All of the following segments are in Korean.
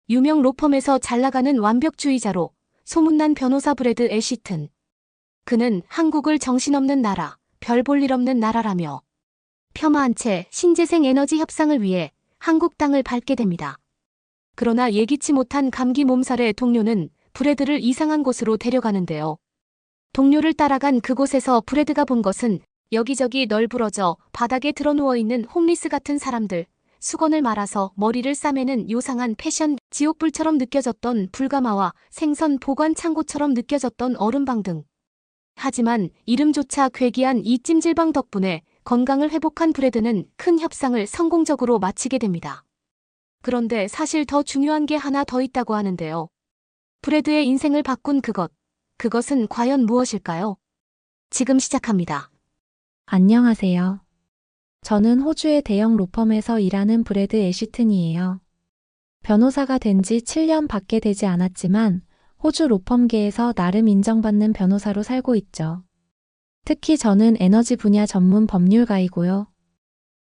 유명 로펌에서 잘나가는 완벽주의자로 소문난 변호사 브래드 애시튼. 그는 한국을 정신없는 나라, 별 볼 일 없는 나라라며 폄하한 채 신재생 에너지 협상을 위해 한국 땅을 밟게 됩니다. 그러나 예기치 못한 감기 몸살에 동료는 브래드를 이상한 곳으로 데려가는데요. 동료를 따라간 그곳에서 브래드가 본 것은 여기저기 널브러져 바닥에 드러누워있는 홈리스 같은 사람들, 수건을 말아서 머리를 싸매는 요상한 패션, 지옥불처럼 느껴졌던 불가마와 생선 보관 창고처럼 느껴졌던 얼음방 등. 하지만 이름조차 괴기한 이 찜질방 덕분에 건강을 회복한 브래드는 큰 협상을 성공적으로 마치게 됩니다. 그런데 사실 더 중요한 게 하나 더 있다고 하는데요. 브래드의 인생을 바꾼 그것은 과연 무엇일까요? 지금 시작합니다. 안녕하세요. 저는 호주의 대형 로펌에서 일하는 브래드 애시튼이에요. 변호사가 된 지 7년 밖에 되지 않았지만 호주 로펌계에서 나름 인정받는 변호사로 살고 있죠. 특히 저는 에너지 분야 전문 법률가이고요.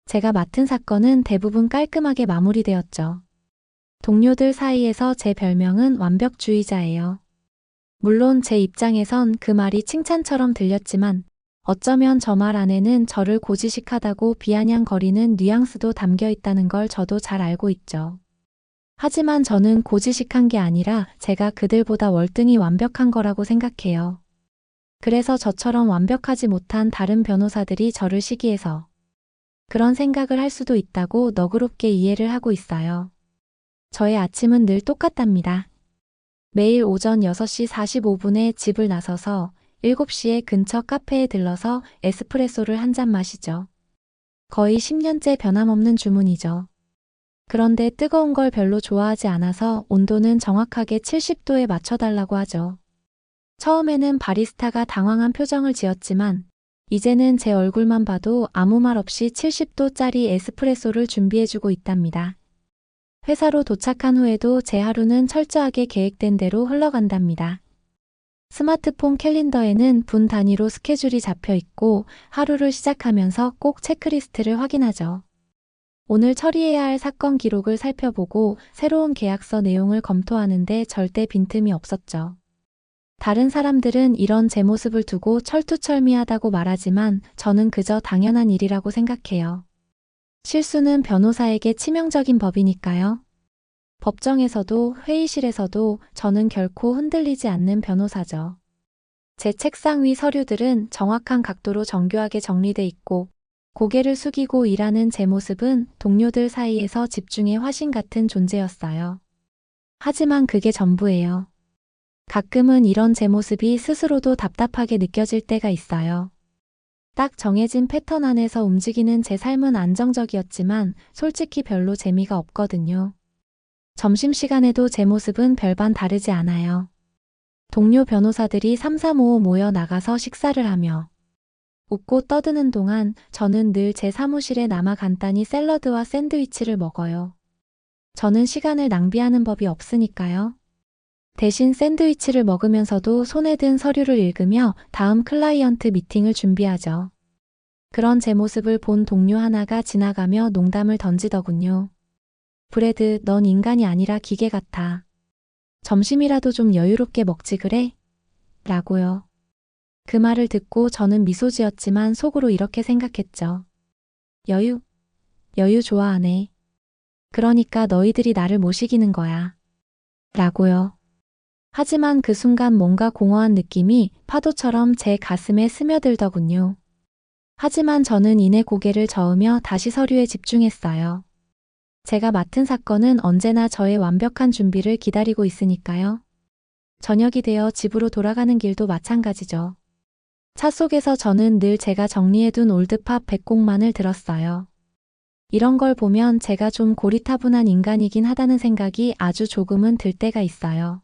제가 맡은 사건은 대부분 깔끔하게 마무리되었죠. 동료들 사이에서 제 별명은 완벽주의자예요. 물론 제 입장에선 그 말이 칭찬처럼 들렸지만 어쩌면 저 말 안에는 저를 고지식하다고 비아냥거리는 뉘앙스도 담겨 있다는 걸 저도 잘 알고 있죠. 하지만 저는 고지식한 게 아니라 제가 그들보다 월등히 완벽한 거라고 생각해요. 그래서 저처럼 완벽하지 못한 다른 변호사들이 저를 시기해서 그런 생각을 할 수도 있다고 너그럽게 이해를 하고 있어요. 저의 아침은 늘 똑같답니다. 매일 오전 6시 45분에 집을 나서서 7시에 근처 카페에 들러서 에스프레소를 한 잔 마시죠. 거의 10년째 변함없는 주문이죠. 그런데 뜨거운 걸 별로 좋아하지 않아서 온도는 정확하게 70도에 맞춰달라고 하죠. 처음에는 바리스타가 당황한 표정을 지었지만 이제는 제 얼굴만 봐도 아무 말 없이 70도짜리 에스프레소를 준비해주고 있답니다. 회사로 도착한 후에도 제 하루는 철저하게 계획된 대로 흘러간답니다. 스마트폰 캘린더에는 분 단위로 스케줄이 잡혀 있고 하루를 시작하면서 꼭 체크리스트를 확인하죠. 오늘 처리해야 할 사건 기록을 살펴보고 새로운 계약서 내용을 검토하는데 절대 빈틈이 없었죠. 다른 사람들은 이런 제 모습을 두고 철두철미하다고 말하지만 저는 그저 당연한 일이라고 생각해요. 실수는 변호사에게 치명적인 법이니까요. 법정에서도 회의실에서도 저는 결코 흔들리지 않는 변호사죠. 제 책상 위 서류들은 정확한 각도로 정교하게 정리돼 있고 고개를 숙이고 일하는 제 모습은 동료들 사이에서 집중의 화신 같은 존재였어요. 하지만 그게 전부예요. 가끔은 이런 제 모습이 스스로도 답답하게 느껴질 때가 있어요. 딱 정해진 패턴 안에서 움직이는 제 삶은 안정적이었지만 솔직히 별로 재미가 없거든요. 점심시간에도 제 모습은 별반 다르지 않아요. 동료 변호사들이 3, 3, 5 모여 나가서 식사를 하며 웃고 떠드는 동안 저는 늘 제 사무실에 남아 간단히 샐러드와 샌드위치를 먹어요. 저는 시간을 낭비하는 법이 없으니까요. 대신 샌드위치를 먹으면서도 손에 든 서류를 읽으며 다음 클라이언트 미팅을 준비하죠. 그런 제 모습을 본 동료 하나가 지나가며 농담을 던지더군요. 브래드, 넌 인간이 아니라 기계 같아. 점심이라도 좀 여유롭게 먹지 그래? 라고요. 그 말을 듣고 저는 미소 지었지만 속으로 이렇게 생각했죠. 여유 좋아하네. 그러니까 너희들이 나를 못 이기는 거야. 라고요. 하지만 그 순간 뭔가 공허한 느낌이 파도처럼 제 가슴에 스며들더군요. 하지만 저는 이내 고개를 저으며 다시 서류에 집중했어요. 제가 맡은 사건은 언제나 저의 완벽한 준비를 기다리고 있으니까요. 저녁이 되어 집으로 돌아가는 길도 마찬가지죠. 차 속에서 저는 늘 제가 정리해둔 올드팝 100곡만을 들었어요. 이런 걸 보면 제가 좀 고리타분한 인간이긴 하다는 생각이 아주 조금은 들 때가 있어요.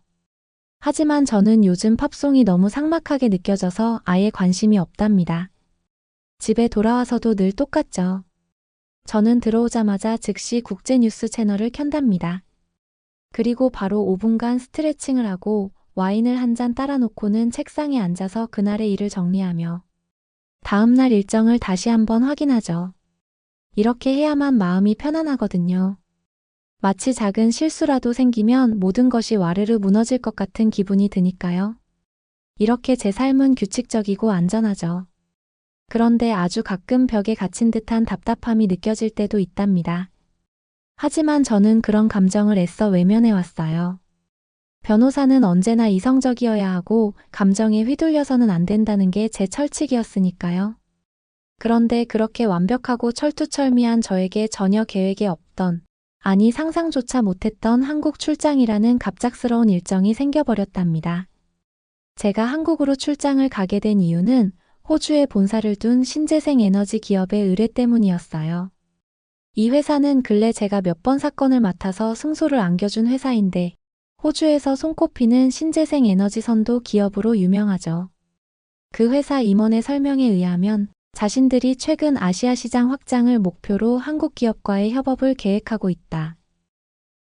하지만 저는 요즘 팝송이 너무 삭막하게 느껴져서 아예 관심이 없답니다. 집에 돌아와서도 늘 똑같죠. 저는 들어오자마자 즉시 국제뉴스 채널을 켠답니다. 그리고 바로 5분간 스트레칭을 하고 와인을 한 잔 따라 놓고는 책상에 앉아서 그날의 일을 정리하며 다음날 일정을 다시 한번 확인하죠. 이렇게 해야만 마음이 편안하거든요. 마치 작은 실수라도 생기면 모든 것이 와르르 무너질 것 같은 기분이 드니까요. 이렇게 제 삶은 규칙적이고 안전하죠. 그런데 아주 가끔 벽에 갇힌 듯한 답답함이 느껴질 때도 있답니다. 하지만 저는 그런 감정을 애써 외면해 왔어요. 변호사는 언제나 이성적이어야 하고 감정에 휘둘려서는 안 된다는 게 제 철칙이었으니까요. 그런데 그렇게 완벽하고 철두철미한 저에게 전혀 계획에 없던, 아니 상상조차 못했던 한국 출장이라는 갑작스러운 일정이 생겨버렸답니다. 제가 한국으로 출장을 가게 된 이유는 호주에 본사를 둔 신재생 에너지 기업의 의뢰 때문이었어요. 이 회사는 근래 제가 몇 번 사건을 맡아서 승소를 안겨준 회사인데 호주에서 손꼽히는 신재생 에너지 선도 기업으로 유명하죠. 그 회사 임원의 설명에 의하면 자신들이 최근 아시아 시장 확장을 목표로 한국 기업과의 협업을 계획하고 있다.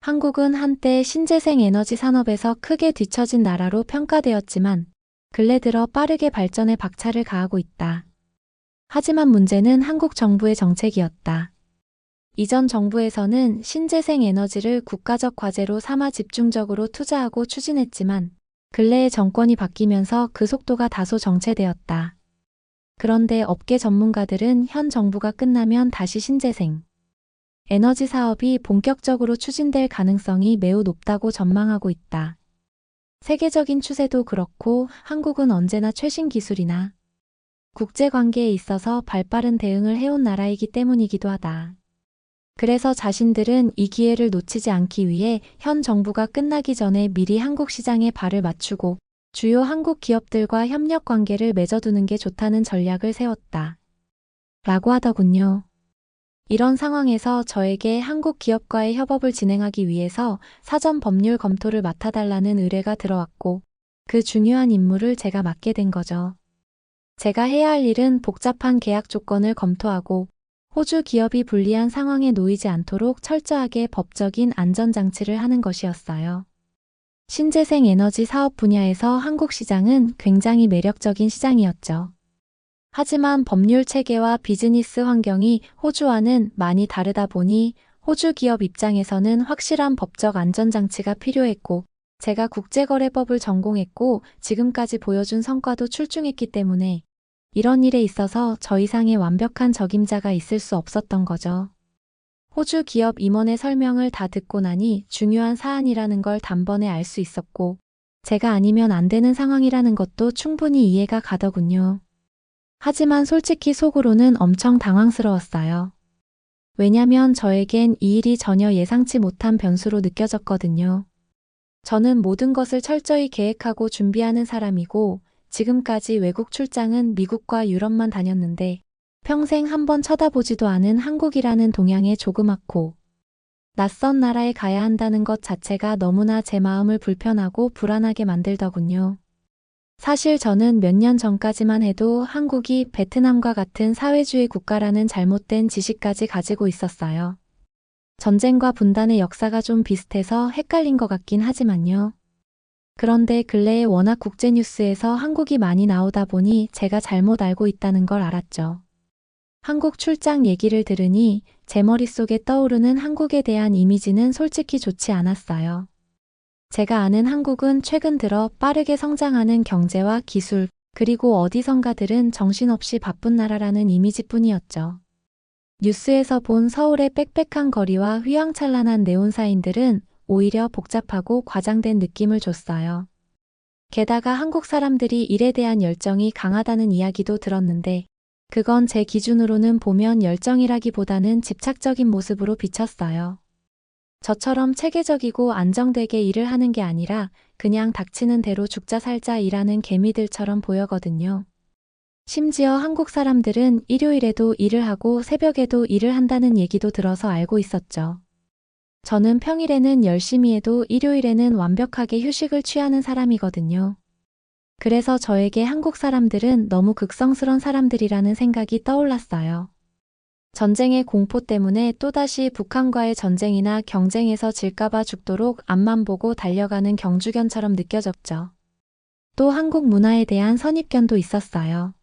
한국은 한때 신재생 에너지 산업에서 크게 뒤처진 나라로 평가되었지만 근래 들어 빠르게 발전에 박차를 가하고 있다. 하지만 문제는 한국 정부의 정책이었다. 이전 정부에서는 신재생 에너지를 국가적 과제로 삼아 집중적으로 투자하고 추진했지만 근래에 정권이 바뀌면서 그 속도가 다소 정체되었다. 그런데 업계 전문가들은 현 정부가 끝나면 다시 신재생 에너지 사업이 본격적으로 추진될 가능성이 매우 높다고 전망하고 있다. 세계적인 추세도 그렇고 한국은 언제나 최신 기술이나 국제관계에 있어서 발빠른 대응을 해온 나라이기 때문이기도 하다. 그래서 자신들은 이 기회를 놓치지 않기 위해 현 정부가 끝나기 전에 미리 한국 시장에 발을 맞추고 주요 한국 기업들과 협력 관계를 맺어두는 게 좋다는 전략을 세웠다. 라고 하더군요. 이런 상황에서 저에게 한국 기업과의 협업을 진행하기 위해서 사전 법률 검토를 맡아달라는 의뢰가 들어왔고 그 중요한 임무를 제가 맡게 된 거죠. 제가 해야 할 일은 복잡한 계약 조건을 검토하고 호주 기업이 불리한 상황에 놓이지 않도록 철저하게 법적인 안전장치를 하는 것이었어요. 신재생 에너지 사업 분야에서 한국 시장은 굉장히 매력적인 시장이었죠. 하지만 법률 체계와 비즈니스 환경이 호주와는 많이 다르다 보니 호주 기업 입장에서는 확실한 법적 안전장치가 필요했고 제가 국제거래법을 전공했고 지금까지 보여준 성과도 출중했기 때문에 이런 일에 있어서 저 이상의 완벽한 적임자가 있을 수 없었던 거죠. 호주 기업 임원의 설명을 다 듣고 나니 중요한 사안이라는 걸 단번에 알 수 있었고 제가 아니면 안 되는 상황이라는 것도 충분히 이해가 가더군요. 하지만 솔직히 속으로는 엄청 당황스러웠어요. 왜냐면 저에겐 이 일이 전혀 예상치 못한 변수로 느껴졌거든요. 저는 모든 것을 철저히 계획하고 준비하는 사람이고 지금까지 외국 출장은 미국과 유럽만 다녔는데 평생 한번 쳐다보지도 않은 한국이라는 동양의 조그맣고 낯선 나라에 가야 한다는 것 자체가 너무나 제 마음을 불편하고 불안하게 만들더군요. 사실 저는 몇 년 전까지만 해도 한국이 베트남과 같은 사회주의 국가라는 잘못된 지식까지 가지고 있었어요. 전쟁과 분단의 역사가 좀 비슷해서 헷갈린 것 같긴 하지만요. 그런데 근래에 워낙 국제뉴스에서 한국이 많이 나오다 보니 제가 잘못 알고 있다는 걸 알았죠. 한국 출장 얘기를 들으니 제 머릿속에 떠오르는 한국에 대한 이미지는 솔직히 좋지 않았어요. 제가 아는 한국은 최근 들어 빠르게 성장하는 경제와 기술, 그리고 어디선가들은 정신없이 바쁜 나라라는 이미지뿐이었죠. 뉴스에서 본 서울의 빽빽한 거리와 휘황찬란한 네온사인들은 오히려 복잡하고 과장된 느낌을 줬어요. 게다가 한국 사람들이 일에 대한 열정이 강하다는 이야기도 들었는데 그건 제 기준으로는 보면 열정이라기보다는 집착적인 모습으로 비쳤어요. 저처럼 체계적이고 안정되게 일을 하는 게 아니라 그냥 닥치는 대로 죽자 살자 일하는 개미들처럼 보여거든요. 심지어 한국 사람들은 일요일에도 일을 하고 새벽에도 일을 한다는 얘기도 들어서 알고 있었죠. 저는 평일에는 열심히 해도 일요일에는 완벽하게 휴식을 취하는 사람이거든요. 그래서 저에게 한국 사람들은 너무 극성스런 사람들이라는 생각이 떠올랐어요. 전쟁의 공포 때문에 또다시 북한과의 전쟁이나 경쟁에서 질까봐 죽도록 앞만 보고 달려가는 경주견처럼 느껴졌죠. 또 한국 문화에 대한 선입견도 있었어요.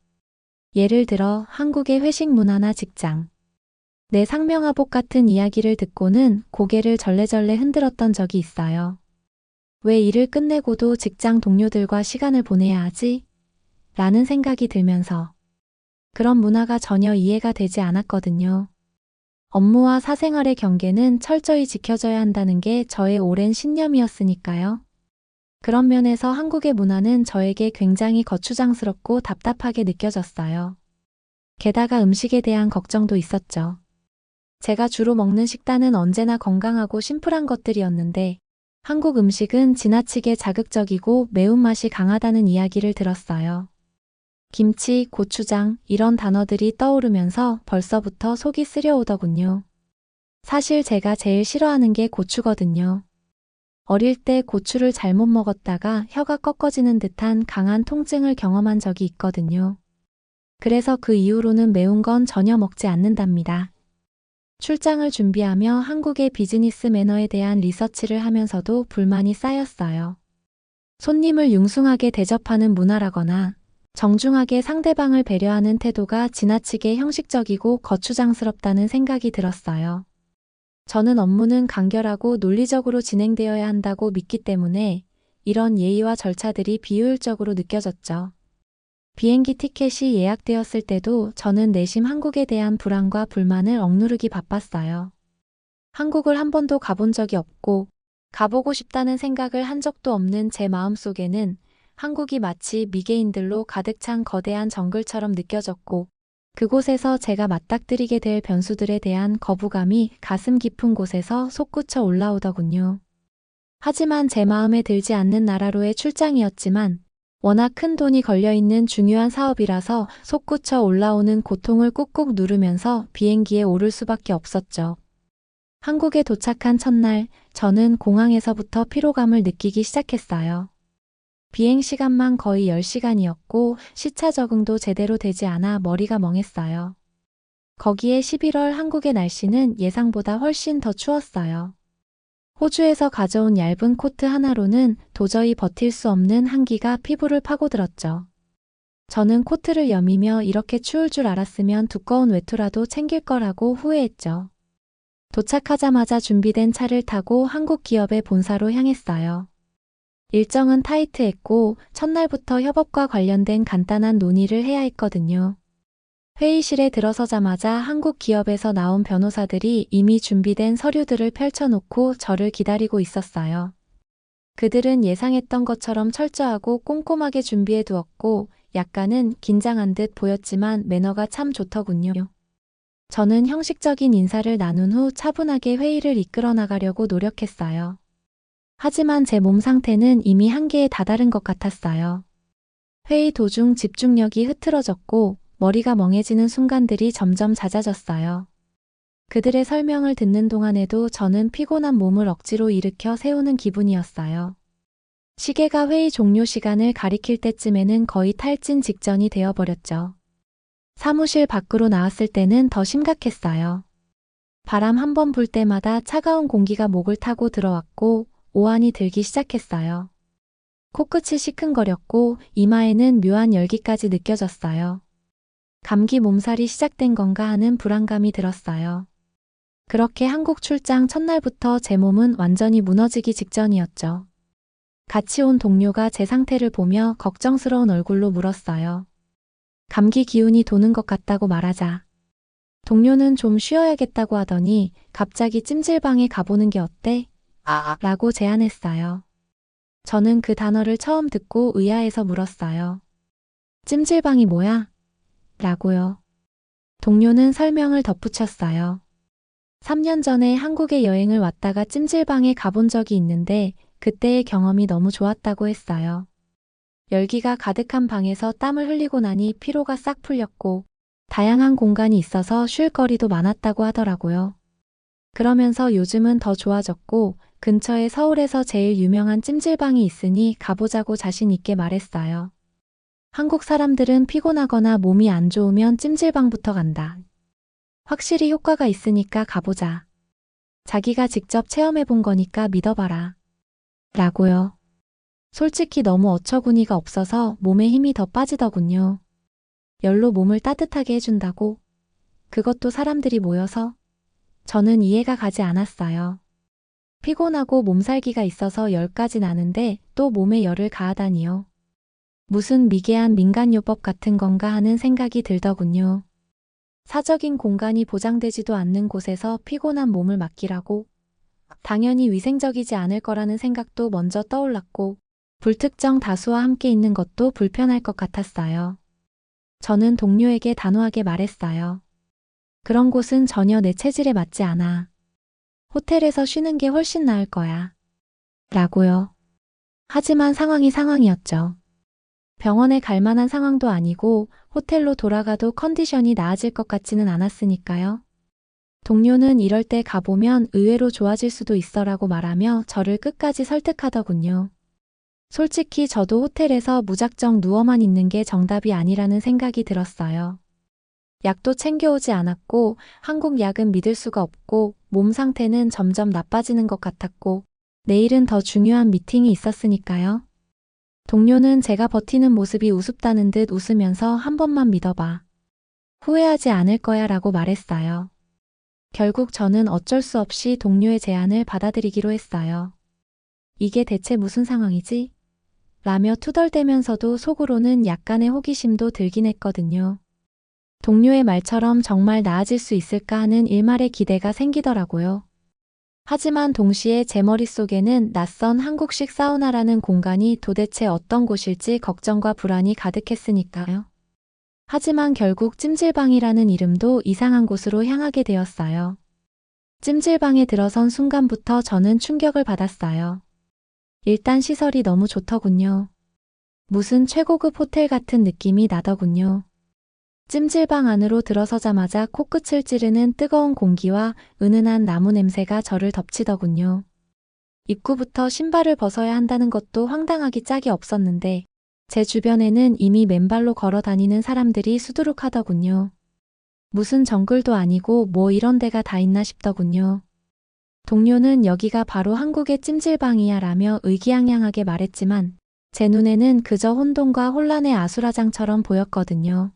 예를 들어 한국의 회식 문화나 직장, 내 상명하복 같은 이야기를 듣고는 고개를 절레절레 흔들었던 적이 있어요. 왜 일을 끝내고도 직장 동료들과 시간을 보내야 하지? 라는 생각이 들면서 그런 문화가 전혀 이해가 되지 않았거든요. 업무와 사생활의 경계는 철저히 지켜져야 한다는 게 저의 오랜 신념이었으니까요. 그런 면에서 한국의 문화는 저에게 굉장히 거추장스럽고 답답하게 느껴졌어요. 게다가 음식에 대한 걱정도 있었죠. 제가 주로 먹는 식단은 언제나 건강하고 심플한 것들이었는데 한국 음식은 지나치게 자극적이고 매운맛이 강하다는 이야기를 들었어요. 김치, 고추장 이런 단어들이 떠오르면서 벌써부터 속이 쓰려오더군요. 사실 제가 제일 싫어하는 게 고추거든요. 어릴 때 고추를 잘못 먹었다가 혀가 꺾어지는 듯한 강한 통증을 경험한 적이 있거든요. 그래서 그 이후로는 매운 건 전혀 먹지 않는답니다. 출장을 준비하며 한국의 비즈니스 매너에 대한 리서치를 하면서도 불만이 쌓였어요. 손님을 융숭하게 대접하는 문화라거나 정중하게 상대방을 배려하는 태도가 지나치게 형식적이고 거추장스럽다는 생각이 들었어요. 저는 업무는 간결하고 논리적으로 진행되어야 한다고 믿기 때문에 이런 예의와 절차들이 비효율적으로 느껴졌죠. 비행기 티켓이 예약되었을 때도 저는 내심 한국에 대한 불안과 불만을 억누르기 바빴어요. 한국을 한 번도 가본 적이 없고 가보고 싶다는 생각을 한 적도 없는 제 마음속에는 한국이 마치 미개인들로 가득 찬 거대한 정글처럼 느껴졌고 그곳에서 제가 맞닥뜨리게 될 변수들에 대한 거부감이 가슴 깊은 곳에서 솟구쳐 올라오더군요. 하지만 제 마음에 들지 않는 나라로의 출장이었지만 워낙 큰 돈이 걸려있는 중요한 사업이라서 솟구쳐 올라오는 고통을 꾹꾹 누르면서 비행기에 오를 수밖에 없었죠. 한국에 도착한 첫날, 저는 공항에서부터 피로감을 느끼기 시작했어요. 비행 시간만 거의 10시간이었고 시차 적응도 제대로 되지 않아 머리가 멍했어요. 거기에 11월 한국의 날씨는 예상보다 훨씬 더 추웠어요. 호주에서 가져온 얇은 코트 하나로는 도저히 버틸 수 없는 한기가 피부를 파고들었죠. 저는 코트를 여미며 이렇게 추울 줄 알았으면 두꺼운 외투라도 챙길 거라고 후회했죠. 도착하자마자 준비된 차를 타고 한국 기업의 본사로 향했어요. 일정은 타이트했고 첫날부터 협업과 관련된 간단한 논의를 해야 했거든요. 회의실에 들어서자마자 한국 기업에서 나온 변호사들이 이미 준비된 서류들을 펼쳐놓고 저를 기다리고 있었어요. 그들은 예상했던 것처럼 철저하고 꼼꼼하게 준비해 두었고 약간은 긴장한 듯 보였지만 매너가 참 좋더군요. 저는 형식적인 인사를 나눈 후 차분하게 회의를 이끌어 나가려고 노력했어요. 하지만 제 몸 상태는 이미 한계에 다다른 것 같았어요. 회의 도중 집중력이 흐트러졌고 머리가 멍해지는 순간들이 점점 잦아졌어요. 그들의 설명을 듣는 동안에도 저는 피곤한 몸을 억지로 일으켜 세우는 기분이었어요. 시계가 회의 종료 시간을 가리킬 때쯤에는 거의 탈진 직전이 되어버렸죠. 사무실 밖으로 나왔을 때는 더 심각했어요. 바람 한 번 불 때마다 차가운 공기가 목을 타고 들어왔고 오한이 들기 시작했어요. 코끝이 시큰거렸고 이마에는 묘한 열기까지 느껴졌어요. 감기 몸살이 시작된 건가 하는 불안감이 들었어요. 그렇게 한국 출장 첫날부터 제 몸은 완전히 무너지기 직전이었죠. 같이 온 동료가 제 상태를 보며 걱정스러운 얼굴로 물었어요. 감기 기운이 도는 것 같다고 말하자. 동료는 좀 쉬어야겠다고 하더니 갑자기 찜질방에 가보는 게 어때? 라고 제안했어요. 저는 그 단어를 처음 듣고 의아해서 물었어요. 찜질방이 뭐야? 라고요. 동료는 설명을 덧붙였어요. 3년 전에 한국에 여행을 왔다가 찜질방에 가본 적이 있는데 그때의 경험이 너무 좋았다고 했어요. 열기가 가득한 방에서 땀을 흘리고 나니 피로가 싹 풀렸고 다양한 공간이 있어서 쉴 거리도 많았다고 하더라고요. 그러면서 요즘은 더 좋아졌고 근처에 서울에서 제일 유명한 찜질방이 있으니 가보자고 자신 있게 말했어요. 한국 사람들은 피곤하거나 몸이 안 좋으면 찜질방부터 간다. 확실히 효과가 있으니까 가보자. 자기가 직접 체험해 본 거니까 믿어봐라. 라고요. 솔직히 너무 어처구니가 없어서 몸에 힘이 더 빠지더군요. 열로 몸을 따뜻하게 해준다고? 그것도 사람들이 모여서. 저는 이해가 가지 않았어요. 피곤하고 몸살기가 있어서 10가지 나는데 또 몸에 열을 가하다니요. 무슨 미개한 민간요법 같은 건가 하는 생각이 들더군요. 사적인 공간이 보장되지도 않는 곳에서 피곤한 몸을 맡기라고. 당연히 위생적이지 않을 거라는 생각도 먼저 떠올랐고, 불특정 다수와 함께 있는 것도 불편할 것 같았어요. 저는 동료에게 단호하게 말했어요. 그런 곳은 전혀 내 체질에 맞지 않아. 호텔에서 쉬는 게 훨씬 나을 거야. 라고요. 하지만 상황이 상황이었죠. 병원에 갈 만한 상황도 아니고 호텔로 돌아가도 컨디션이 나아질 것 같지는 않았으니까요. 동료는 이럴 때 가보면 의외로 좋아질 수도 있어라고 말하며 저를 끝까지 설득하더군요. 솔직히 저도 호텔에서 무작정 누워만 있는 게 정답이 아니라는 생각이 들었어요. 약도 챙겨오지 않았고 한국 약은 믿을 수가 없고 몸 상태는 점점 나빠지는 것 같았고 내일은 더 중요한 미팅이 있었으니까요. 동료는 제가 버티는 모습이 우습다는 듯 웃으면서 한 번만 믿어봐. 후회하지 않을 거야 라고 말했어요. 결국 저는 어쩔 수 없이 동료의 제안을 받아들이기로 했어요. 이게 대체 무슨 상황이지? 라며 투덜대면서도 속으로는 약간의 호기심도 들긴 했거든요. 동료의 말처럼 정말 나아질 수 있을까 하는 일말의 기대가 생기더라고요. 하지만 동시에 제 머릿속에는 낯선 한국식 사우나라는 공간이 도대체 어떤 곳일지 걱정과 불안이 가득했으니까요. 하지만 결국 찜질방이라는 이름도 이상한 곳으로 향하게 되었어요. 찜질방에 들어선 순간부터 저는 충격을 받았어요. 일단 시설이 너무 좋더군요. 무슨 최고급 호텔 같은 느낌이 나더군요. 찜질방 안으로 들어서자마자 코끝을 찌르는 뜨거운 공기와 은은한 나무 냄새가 저를 덮치더군요. 입구부터 신발을 벗어야 한다는 것도 황당하기 짝이 없었는데 제 주변에는 이미 맨발로 걸어 다니는 사람들이 수두룩하더군요. 무슨 정글도 아니고 뭐 이런 데가 다 있나 싶더군요. 동료는 여기가 바로 한국의 찜질방이야 라며 의기양양하게 말했지만 제 눈에는 그저 혼돈과 혼란의 아수라장처럼 보였거든요.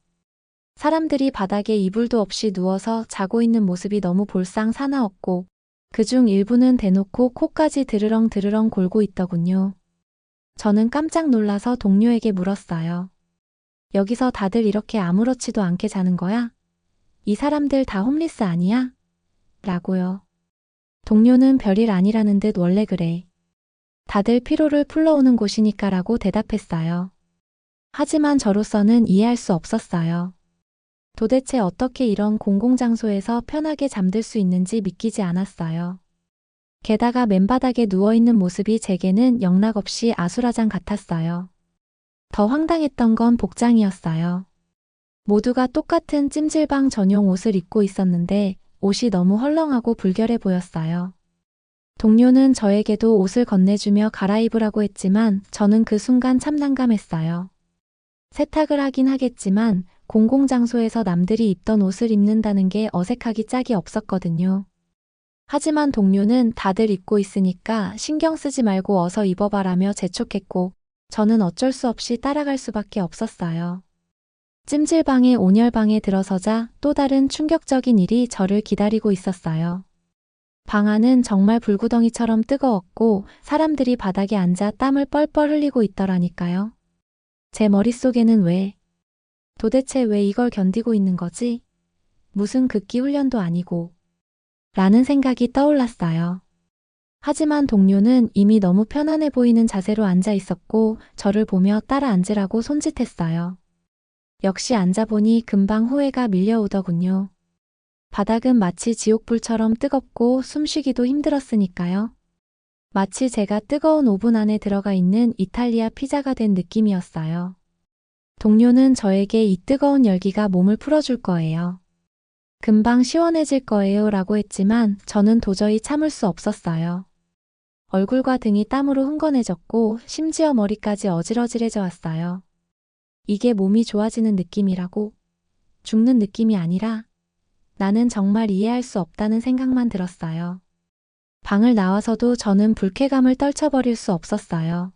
사람들이 바닥에 이불도 없이 누워서 자고 있는 모습이 너무 볼상 사나웠고 그중 일부는 대놓고 코까지 드르렁 드르렁 골고 있더군요. 저는 깜짝 놀라서 동료에게 물었어요. 여기서 다들 이렇게 아무렇지도 않게 자는 거야? 이 사람들 다 홈리스 아니야? 라고요. 동료는 별일 아니라는 듯 원래 그래. 다들 피로를 풀러오는 곳이니까 라고 대답했어요. 하지만 저로서는 이해할 수 없었어요. 도대체 어떻게 이런 공공장소에서 편하게 잠들 수 있는지 믿기지 않았어요. 게다가 맨바닥에 누워있는 모습이 제게는 영락없이 아수라장 같았어요. 더 황당했던 건 복장이었어요. 모두가 똑같은 찜질방 전용 옷을 입고 있었는데 옷이 너무 헐렁하고 불결해 보였어요. 동료는 저에게도 옷을 건네주며 갈아입으라고 했지만 저는 그 순간 참 난감했어요. 세탁을 하긴 하겠지만 공공장소에서 남들이 입던 옷을 입는다는 게 어색하기 짝이 없었거든요. 하지만 동료는 다들 입고 있으니까 신경 쓰지 말고 어서 입어봐라며 재촉했고 저는 어쩔 수 없이 따라갈 수밖에 없었어요. 찜질방의 온열방에 들어서자 또 다른 충격적인 일이 저를 기다리고 있었어요. 방 안은 정말 불구덩이처럼 뜨거웠고 사람들이 바닥에 앉아 땀을 뻘뻘 흘리고 있더라니까요. 제 머릿속에는 도대체 왜 이걸 견디고 있는 거지? 무슨 극기 훈련도 아니고. 라는 생각이 떠올랐어요. 하지만 동료는 이미 너무 편안해 보이는 자세로 앉아 있었고 저를 보며 따라 앉으라고 손짓했어요. 역시 앉아보니 금방 후회가 밀려오더군요. 바닥은 마치 지옥불처럼 뜨겁고 숨쉬기도 힘들었으니까요. 마치 제가 뜨거운 오븐 안에 들어가 있는 이탈리아 피자가 된 느낌이었어요. 동료는 저에게 이 뜨거운 열기가 몸을 풀어줄 거예요. 금방 시원해질 거예요 라고 했지만 저는 도저히 참을 수 없었어요. 얼굴과 등이 땀으로 흥건해졌고 심지어 머리까지 어질어질해져 왔어요. 이게 몸이 좋아지는 느낌이라고? 죽는 느낌이 아니라? 나는 정말 이해할 수 없다는 생각만 들었어요. 방을 나와서도 저는 불쾌감을 떨쳐버릴 수 없었어요.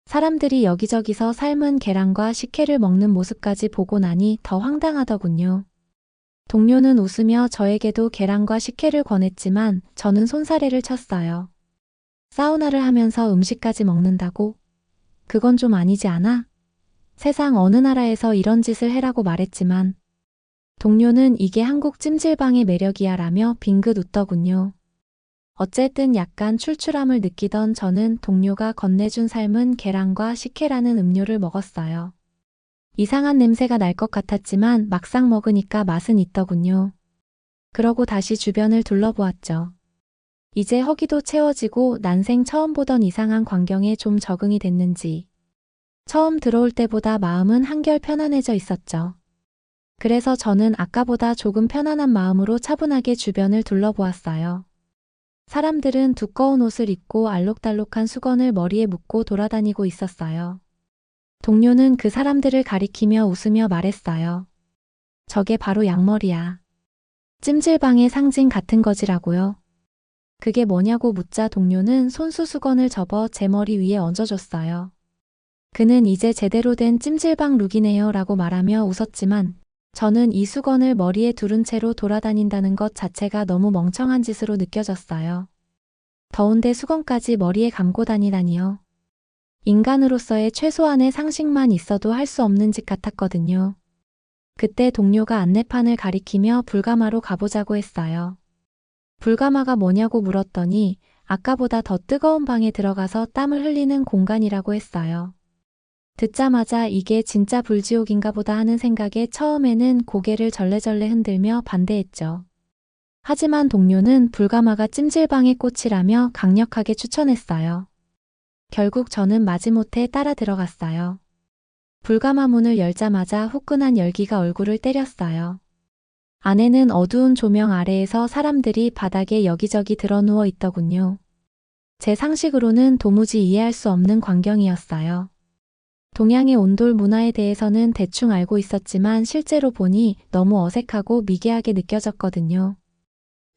사람들이 여기저기서 삶은 계란과 식혜를 먹는 모습까지 보고 나니 더 황당하더군요. 동료는 웃으며 저에게도 계란과 식혜를 권했지만 저는 손사래를 쳤어요. 사우나를 하면서 음식까지 먹는다고? 그건 좀 아니지 않아? 세상 어느 나라에서 이런 짓을 해라고 말했지만 동료는 이게 한국 찜질방의 매력이야 라며 빙긋 웃더군요. 어쨌든 약간 출출함을 느끼던 저는 동료가 건네준 삶은 계란과 식혜라는 음료를 먹었어요. 이상한 냄새가 날 것 같았지만 막상 먹으니까 맛은 있더군요. 그러고 다시 주변을 둘러보았죠. 이제 허기도 채워지고 난생 처음 보던 이상한 광경에 좀 적응이 됐는지 처음 들어올 때보다 마음은 한결 편안해져 있었죠. 그래서 저는 아까보다 조금 편안한 마음으로 차분하게 주변을 둘러보았어요. 사람들은 두꺼운 옷을 입고 알록달록한 수건을 머리에 묶고 돌아다니고 있었어요. 동료는 그 사람들을 가리키며 웃으며 말했어요. 저게 바로 양머리야. 찜질방의 상징 같은 거지라고요. 그게 뭐냐고 묻자 동료는 손수 수건을 접어 제 머리 위에 얹어줬어요. 그는 이제 제대로 된 찜질방 룩이네요 라고 말하며 웃었지만 저는 이 수건을 머리에 두른 채로 돌아다닌다는 것 자체가 너무 멍청한 짓으로 느껴졌어요. 더운데 수건까지 머리에 감고 다니다니요. 인간으로서의 최소한의 상식만 있어도 할 수 없는 짓 같았거든요. 그때 동료가 안내판을 가리키며 불가마로 가보자고 했어요. 불가마가 뭐냐고 물었더니 아까보다 더 뜨거운 방에 들어가서 땀을 흘리는 공간이라고 했어요. 듣자마자 이게 진짜 불지옥인가 보다 하는 생각에 처음에는 고개를 절레절레 흔들며 반대했죠. 하지만 동료는 불가마가 찜질방의 꽃이라며 강력하게 추천했어요. 결국 저는 마지못해 따라 들어갔어요. 불가마 문을 열자마자 후끈한 열기가 얼굴을 때렸어요. 안에는 어두운 조명 아래에서 사람들이 바닥에 여기저기 드러누워 있더군요. 제 상식으로는 도무지 이해할 수 없는 광경이었어요. 동양의 온돌 문화에 대해서는 대충 알고 있었지만 실제로 보니 너무 어색하고 미개하게 느껴졌거든요.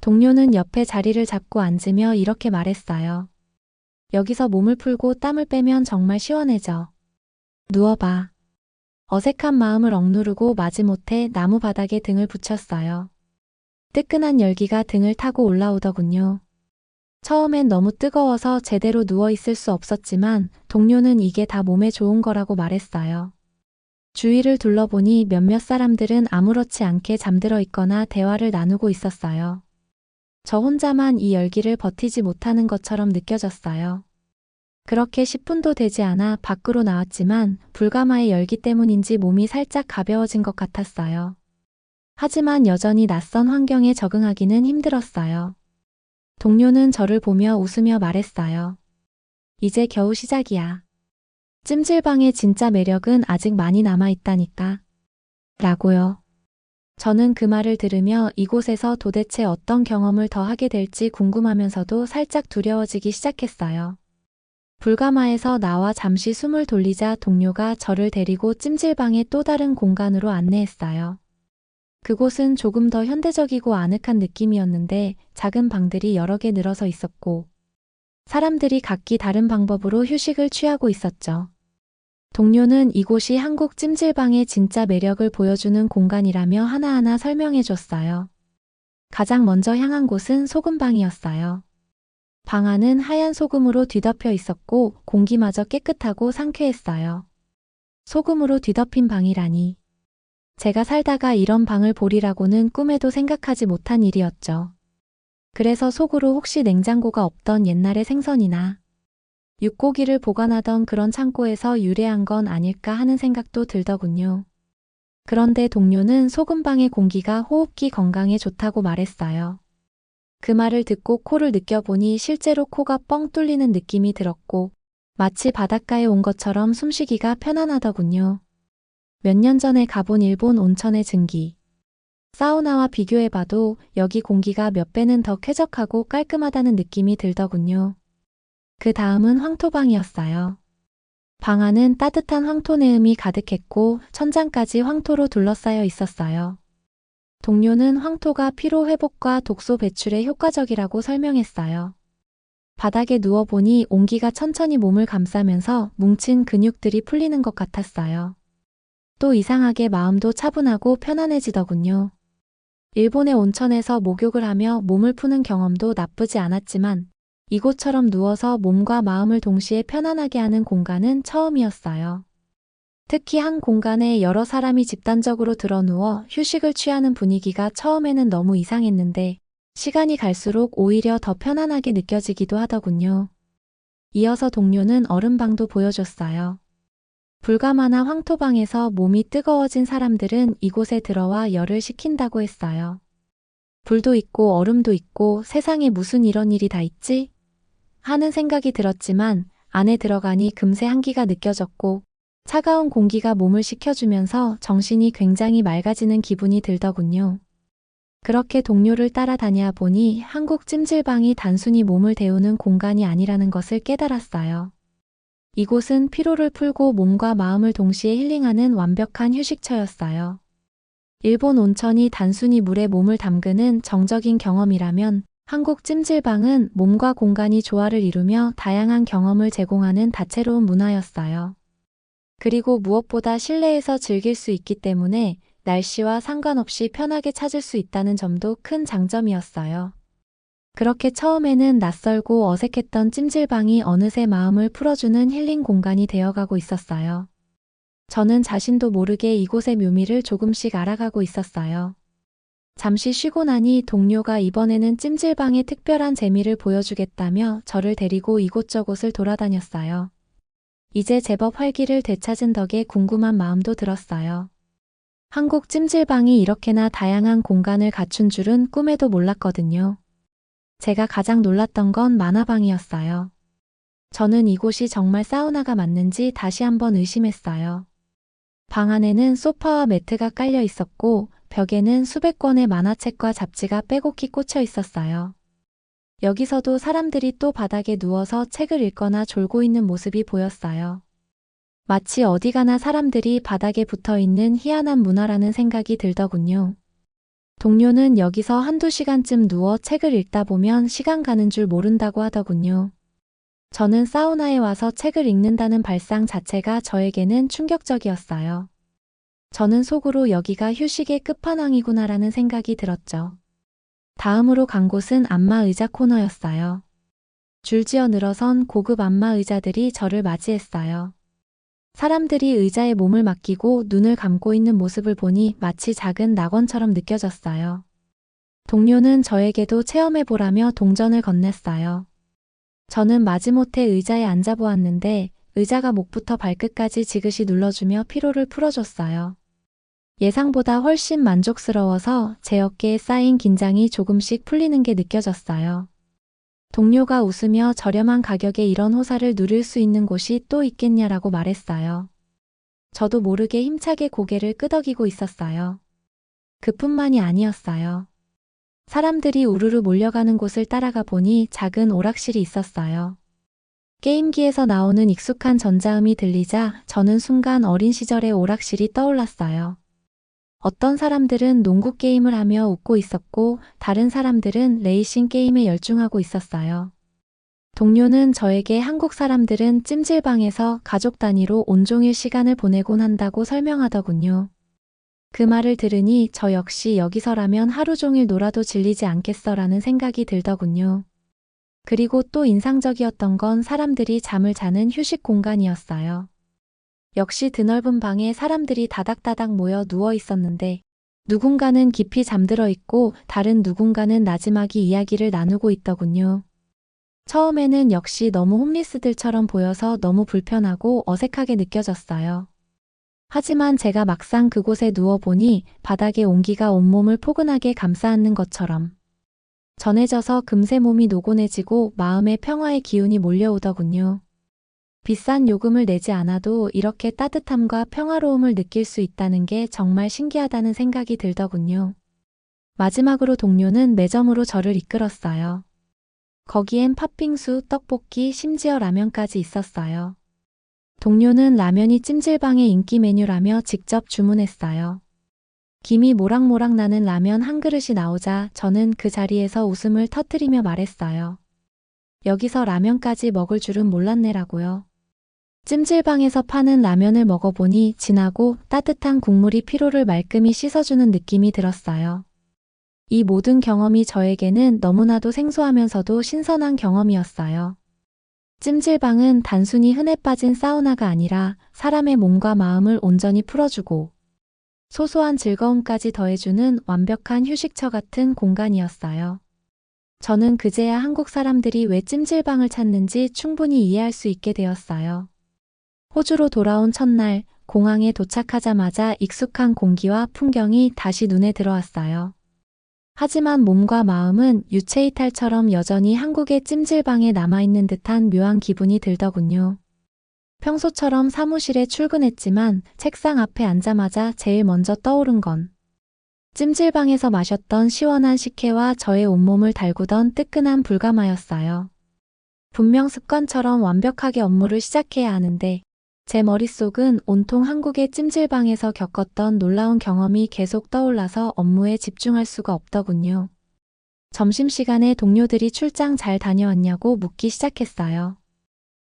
동료는 옆에 자리를 잡고 앉으며 이렇게 말했어요. 여기서 몸을 풀고 땀을 빼면 정말 시원해져. 누워봐. 어색한 마음을 억누르고 마지못해 나무 바닥에 등을 붙였어요. 뜨끈한 열기가 등을 타고 올라오더군요. 처음엔 너무 뜨거워서 제대로 누워있을 수 없었지만 동료는 이게 다 몸에 좋은 거라고 말했어요. 주위를 둘러보니 몇몇 사람들은 아무렇지 않게 잠들어 있거나 대화를 나누고 있었어요. 저 혼자만 이 열기를 버티지 못하는 것처럼 느껴졌어요. 그렇게 10분도 되지 않아 밖으로 나왔지만 불가마의 열기 때문인지 몸이 살짝 가벼워진 것 같았어요. 하지만 여전히 낯선 환경에 적응하기는 힘들었어요. 동료는 저를 보며 웃으며 말했어요. 이제 겨우 시작이야. 찜질방의 진짜 매력은 아직 많이 남아있다니까. 라고요. 저는 그 말을 들으며 이곳에서 도대체 어떤 경험을 더 하게 될지 궁금하면서도 살짝 두려워지기 시작했어요. 불가마에서 나와 잠시 숨을 돌리자 동료가 저를 데리고 찜질방의 또 다른 공간으로 안내했어요. 그곳은 조금 더 현대적이고 아늑한 느낌이었는데 작은 방들이 여러 개 늘어서 있었고 사람들이 각기 다른 방법으로 휴식을 취하고 있었죠. 동료는 이곳이 한국 찜질방의 진짜 매력을 보여주는 공간이라며 하나하나 설명해 줬어요. 가장 먼저 향한 곳은 소금방이었어요. 방 안은 하얀 소금으로 뒤덮여 있었고 공기마저 깨끗하고 상쾌했어요. 소금으로 뒤덮인 방이라니. 제가 살다가 이런 방을 보리라고는 꿈에도 생각하지 못한 일이었죠. 그래서 속으로 혹시 냉장고가 없던 옛날의 생선이나 육고기를 보관하던 그런 창고에서 유래한 건 아닐까 하는 생각도 들더군요. 그런데 동료는 소금방의 공기가 호흡기 건강에 좋다고 말했어요. 그 말을 듣고 코를 느껴보니 실제로 코가 뻥 뚫리는 느낌이 들었고 마치 바닷가에 온 것처럼 숨쉬기가 편안하더군요. 몇 년 전에 가본 일본 온천의 증기. 사우나와 비교해봐도 여기 공기가 몇 배는 더 쾌적하고 깔끔하다는 느낌이 들더군요. 그 다음은 황토방이었어요. 방 안은 따뜻한 황토 내음이 가득했고 천장까지 황토로 둘러싸여 있었어요. 동료는 황토가 피로 회복과 독소 배출에 효과적이라고 설명했어요. 바닥에 누워보니 온기가 천천히 몸을 감싸면서 뭉친 근육들이 풀리는 것 같았어요. 또 이상하게 마음도 차분하고 편안해지더군요. 일본의 온천에서 목욕을 하며 몸을 푸는 경험도 나쁘지 않았지만 이곳처럼 누워서 몸과 마음을 동시에 편안하게 하는 공간은 처음이었어요. 특히 한 공간에 여러 사람이 집단적으로 드러누워 휴식을 취하는 분위기가 처음에는 너무 이상했는데 시간이 갈수록 오히려 더 편안하게 느껴지기도 하더군요. 이어서 동료는 얼음방도 보여줬어요. 불가마나 황토방에서 몸이 뜨거워진 사람들은 이곳에 들어와 열을 식힌다고 했어요. 불도 있고 얼음도 있고 세상에 무슨 이런 일이 다 있지? 하는 생각이 들었지만 안에 들어가니 금세 한기가 느껴졌고 차가운 공기가 몸을 식혀주면서 정신이 굉장히 맑아지는 기분이 들더군요. 그렇게 동료를 따라다녀 보니 한국 찜질방이 단순히 몸을 데우는 공간이 아니라는 것을 깨달았어요. 이곳은 피로를 풀고 몸과 마음을 동시에 힐링하는 완벽한 휴식처였어요. 일본 온천이 단순히 물에 몸을 담그는 정적인 경험이라면 한국 찜질방은 몸과 공간이 조화를 이루며 다양한 경험을 제공하는 다채로운 문화였어요. 그리고 무엇보다 실내에서 즐길 수 있기 때문에 날씨와 상관없이 편하게 찾을 수 있다는 점도 큰 장점이었어요. 그렇게 처음에는 낯설고 어색했던 찜질방이 어느새 마음을 풀어주는 힐링 공간이 되어가고 있었어요. 저는 자신도 모르게 이곳의 묘미를 조금씩 알아가고 있었어요. 잠시 쉬고 나니 동료가 이번에는 찜질방의 특별한 재미를 보여주겠다며 저를 데리고 이곳저곳을 돌아다녔어요. 이제 제법 활기를 되찾은 덕에 궁금한 마음도 들었어요. 한국 찜질방이 이렇게나 다양한 공간을 갖춘 줄은 꿈에도 몰랐거든요. 제가 가장 놀랐던 건 만화방이었어요. 저는 이곳이 정말 사우나가 맞는지 다시 한번 의심했어요. 방 안에는 소파와 매트가 깔려 있었고 벽에는 수백 권의 만화책과 잡지가 빼곡히 꽂혀 있었어요. 여기서도 사람들이 또 바닥에 누워서 책을 읽거나 졸고 있는 모습이 보였어요. 마치 어디 가나 사람들이 바닥에 붙어 있는 희한한 문화라는 생각이 들더군요. 동료는 여기서 한두 시간쯤 누워 책을 읽다 보면 시간 가는 줄 모른다고 하더군요. 저는 사우나에 와서 책을 읽는다는 발상 자체가 저에게는 충격적이었어요. 저는 속으로 여기가 휴식의 끝판왕이구나라는 생각이 들었죠. 다음으로 간 곳은 안마 의자 코너였어요. 줄지어 늘어선 고급 안마 의자들이 저를 맞이했어요. 사람들이 의자에 몸을 맡기고 눈을 감고 있는 모습을 보니 마치 작은 낙원처럼 느껴졌어요. 동료는 저에게도 체험해보라며 동전을 건넸어요. 저는 마지못해 의자에 앉아보았는데 의자가 목부터 발끝까지 지그시 눌러주며 피로를 풀어줬어요. 예상보다 훨씬 만족스러워서 제 어깨에 쌓인 긴장이 조금씩 풀리는 게 느껴졌어요. 동료가 웃으며 저렴한 가격에 이런 호사를 누릴 수 있는 곳이 또 있겠냐라고 말했어요. 저도 모르게 힘차게 고개를 끄덕이고 있었어요. 그뿐만이 아니었어요. 사람들이 우르르 몰려가는 곳을 따라가 보니 작은 오락실이 있었어요. 게임기에서 나오는 익숙한 전자음이 들리자 저는 순간 어린 시절의 오락실이 떠올랐어요. 어떤 사람들은 농구 게임을 하며 웃고 있었고 다른 사람들은 레이싱 게임에 열중하고 있었어요. 동료는 저에게 한국 사람들은 찜질방에서 가족 단위로 온종일 시간을 보내곤 한다고 설명하더군요. 그 말을 들으니 저 역시 여기서라면 하루 종일 놀아도 질리지 않겠어라는 생각이 들더군요. 그리고 또 인상적이었던 건 사람들이 잠을 자는 휴식 공간이었어요. 역시 드넓은 방에 사람들이 다닥다닥 모여 누워 있었는데 누군가는 깊이 잠들어 있고 다른 누군가는 나지막이 이야기를 나누고 있더군요. 처음에는 역시 너무 홈리스들처럼 보여서 너무 불편하고 어색하게 느껴졌어요. 하지만 제가 막상 그곳에 누워보니 바닥의 온기가 온몸을 포근하게 감싸안는 것처럼 전해져서 금세 몸이 노곤해지고 마음의 평화의 기운이 몰려오더군요. 비싼 요금을 내지 않아도 이렇게 따뜻함과 평화로움을 느낄 수 있다는 게 정말 신기하다는 생각이 들더군요. 마지막으로 동료는 매점으로 저를 이끌었어요. 거기엔 팥빙수, 떡볶이, 심지어 라면까지 있었어요. 동료는 라면이 찜질방의 인기 메뉴라며 직접 주문했어요. 김이 모락모락 나는 라면 한 그릇이 나오자 저는 그 자리에서 웃음을 터뜨리며 말했어요. 여기서 라면까지 먹을 줄은 몰랐네라고요. 찜질방에서 파는 라면을 먹어보니 진하고 따뜻한 국물이 피로를 말끔히 씻어주는 느낌이 들었어요. 이 모든 경험이 저에게는 너무나도 생소하면서도 신선한 경험이었어요. 찜질방은 단순히 흔해 빠진 사우나가 아니라 사람의 몸과 마음을 온전히 풀어주고 소소한 즐거움까지 더해주는 완벽한 휴식처 같은 공간이었어요. 저는 그제야 한국 사람들이 왜 찜질방을 찾는지 충분히 이해할 수 있게 되었어요. 호주로 돌아온 첫날, 공항에 도착하자마자 익숙한 공기와 풍경이 다시 눈에 들어왔어요. 하지만 몸과 마음은 유체이탈처럼 여전히 한국의 찜질방에 남아있는 듯한 묘한 기분이 들더군요. 평소처럼 사무실에 출근했지만 책상 앞에 앉자마자 제일 먼저 떠오른 건 찜질방에서 마셨던 시원한 식혜와 저의 온몸을 달구던 뜨끈한 불가마였어요. 분명 습관처럼 완벽하게 업무를 시작해야 하는데 제 머릿속은 온통 한국의 찜질방에서 겪었던 놀라운 경험이 계속 떠올라서 업무에 집중할 수가 없더군요. 점심시간에 동료들이 출장 잘 다녀왔냐고 묻기 시작했어요.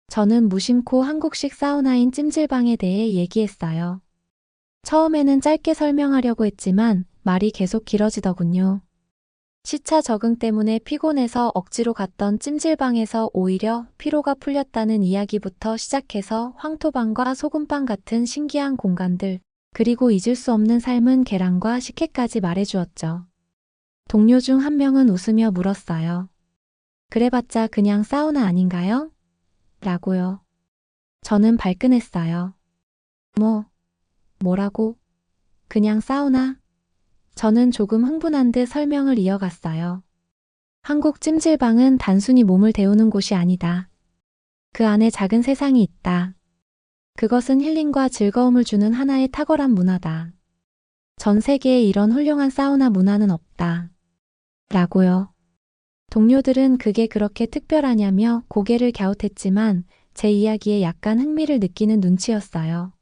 저는 무심코 한국식 사우나인 찜질방에 대해 얘기했어요. 처음에는 짧게 설명하려고 했지만 말이 계속 길어지더군요. 시차 적응 때문에 피곤해서 억지로 갔던 찜질방에서 오히려 피로가 풀렸다는 이야기부터 시작해서 황토방과 소금방 같은 신기한 공간들, 그리고 잊을 수 없는 삶은 계란과 식혜까지 말해주었죠. 동료 중 한 명은 웃으며 물었어요. 그래봤자 그냥 사우나 아닌가요? 라고요. 저는 발끈했어요. 뭐라고? 그냥 사우나? 저는 조금 흥분한 듯 설명을 이어갔어요. 한국 찜질방은 단순히 몸을 데우는 곳이 아니다. 그 안에 작은 세상이 있다. 그것은 힐링과 즐거움을 주는 하나의 탁월한 문화다. 전 세계에 이런 훌륭한 사우나 문화는 없다. 라고요. 동료들은 그게 그렇게 특별하냐며 고개를 갸웃했지만 제 이야기에 약간 흥미를 느끼는 눈치였어요.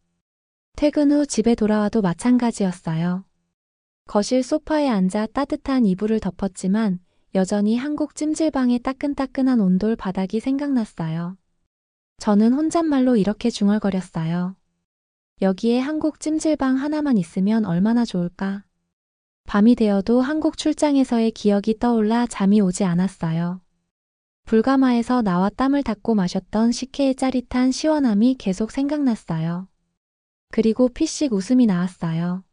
퇴근 후 집에 돌아와도 마찬가지였어요. 거실 소파에 앉아 따뜻한 이불을 덮었지만 여전히 한국 찜질방의 따끈따끈한 온돌 바닥이 생각났어요. 저는 혼잣말로 이렇게 중얼거렸어요. 여기에 한국 찜질방 하나만 있으면 얼마나 좋을까? 밤이 되어도 한국 출장에서의 기억이 떠올라 잠이 오지 않았어요. 불가마에서 나와 땀을 닦고 마셨던 식혜의 짜릿한 시원함이 계속 생각났어요. 그리고 피식 웃음이 나왔어요.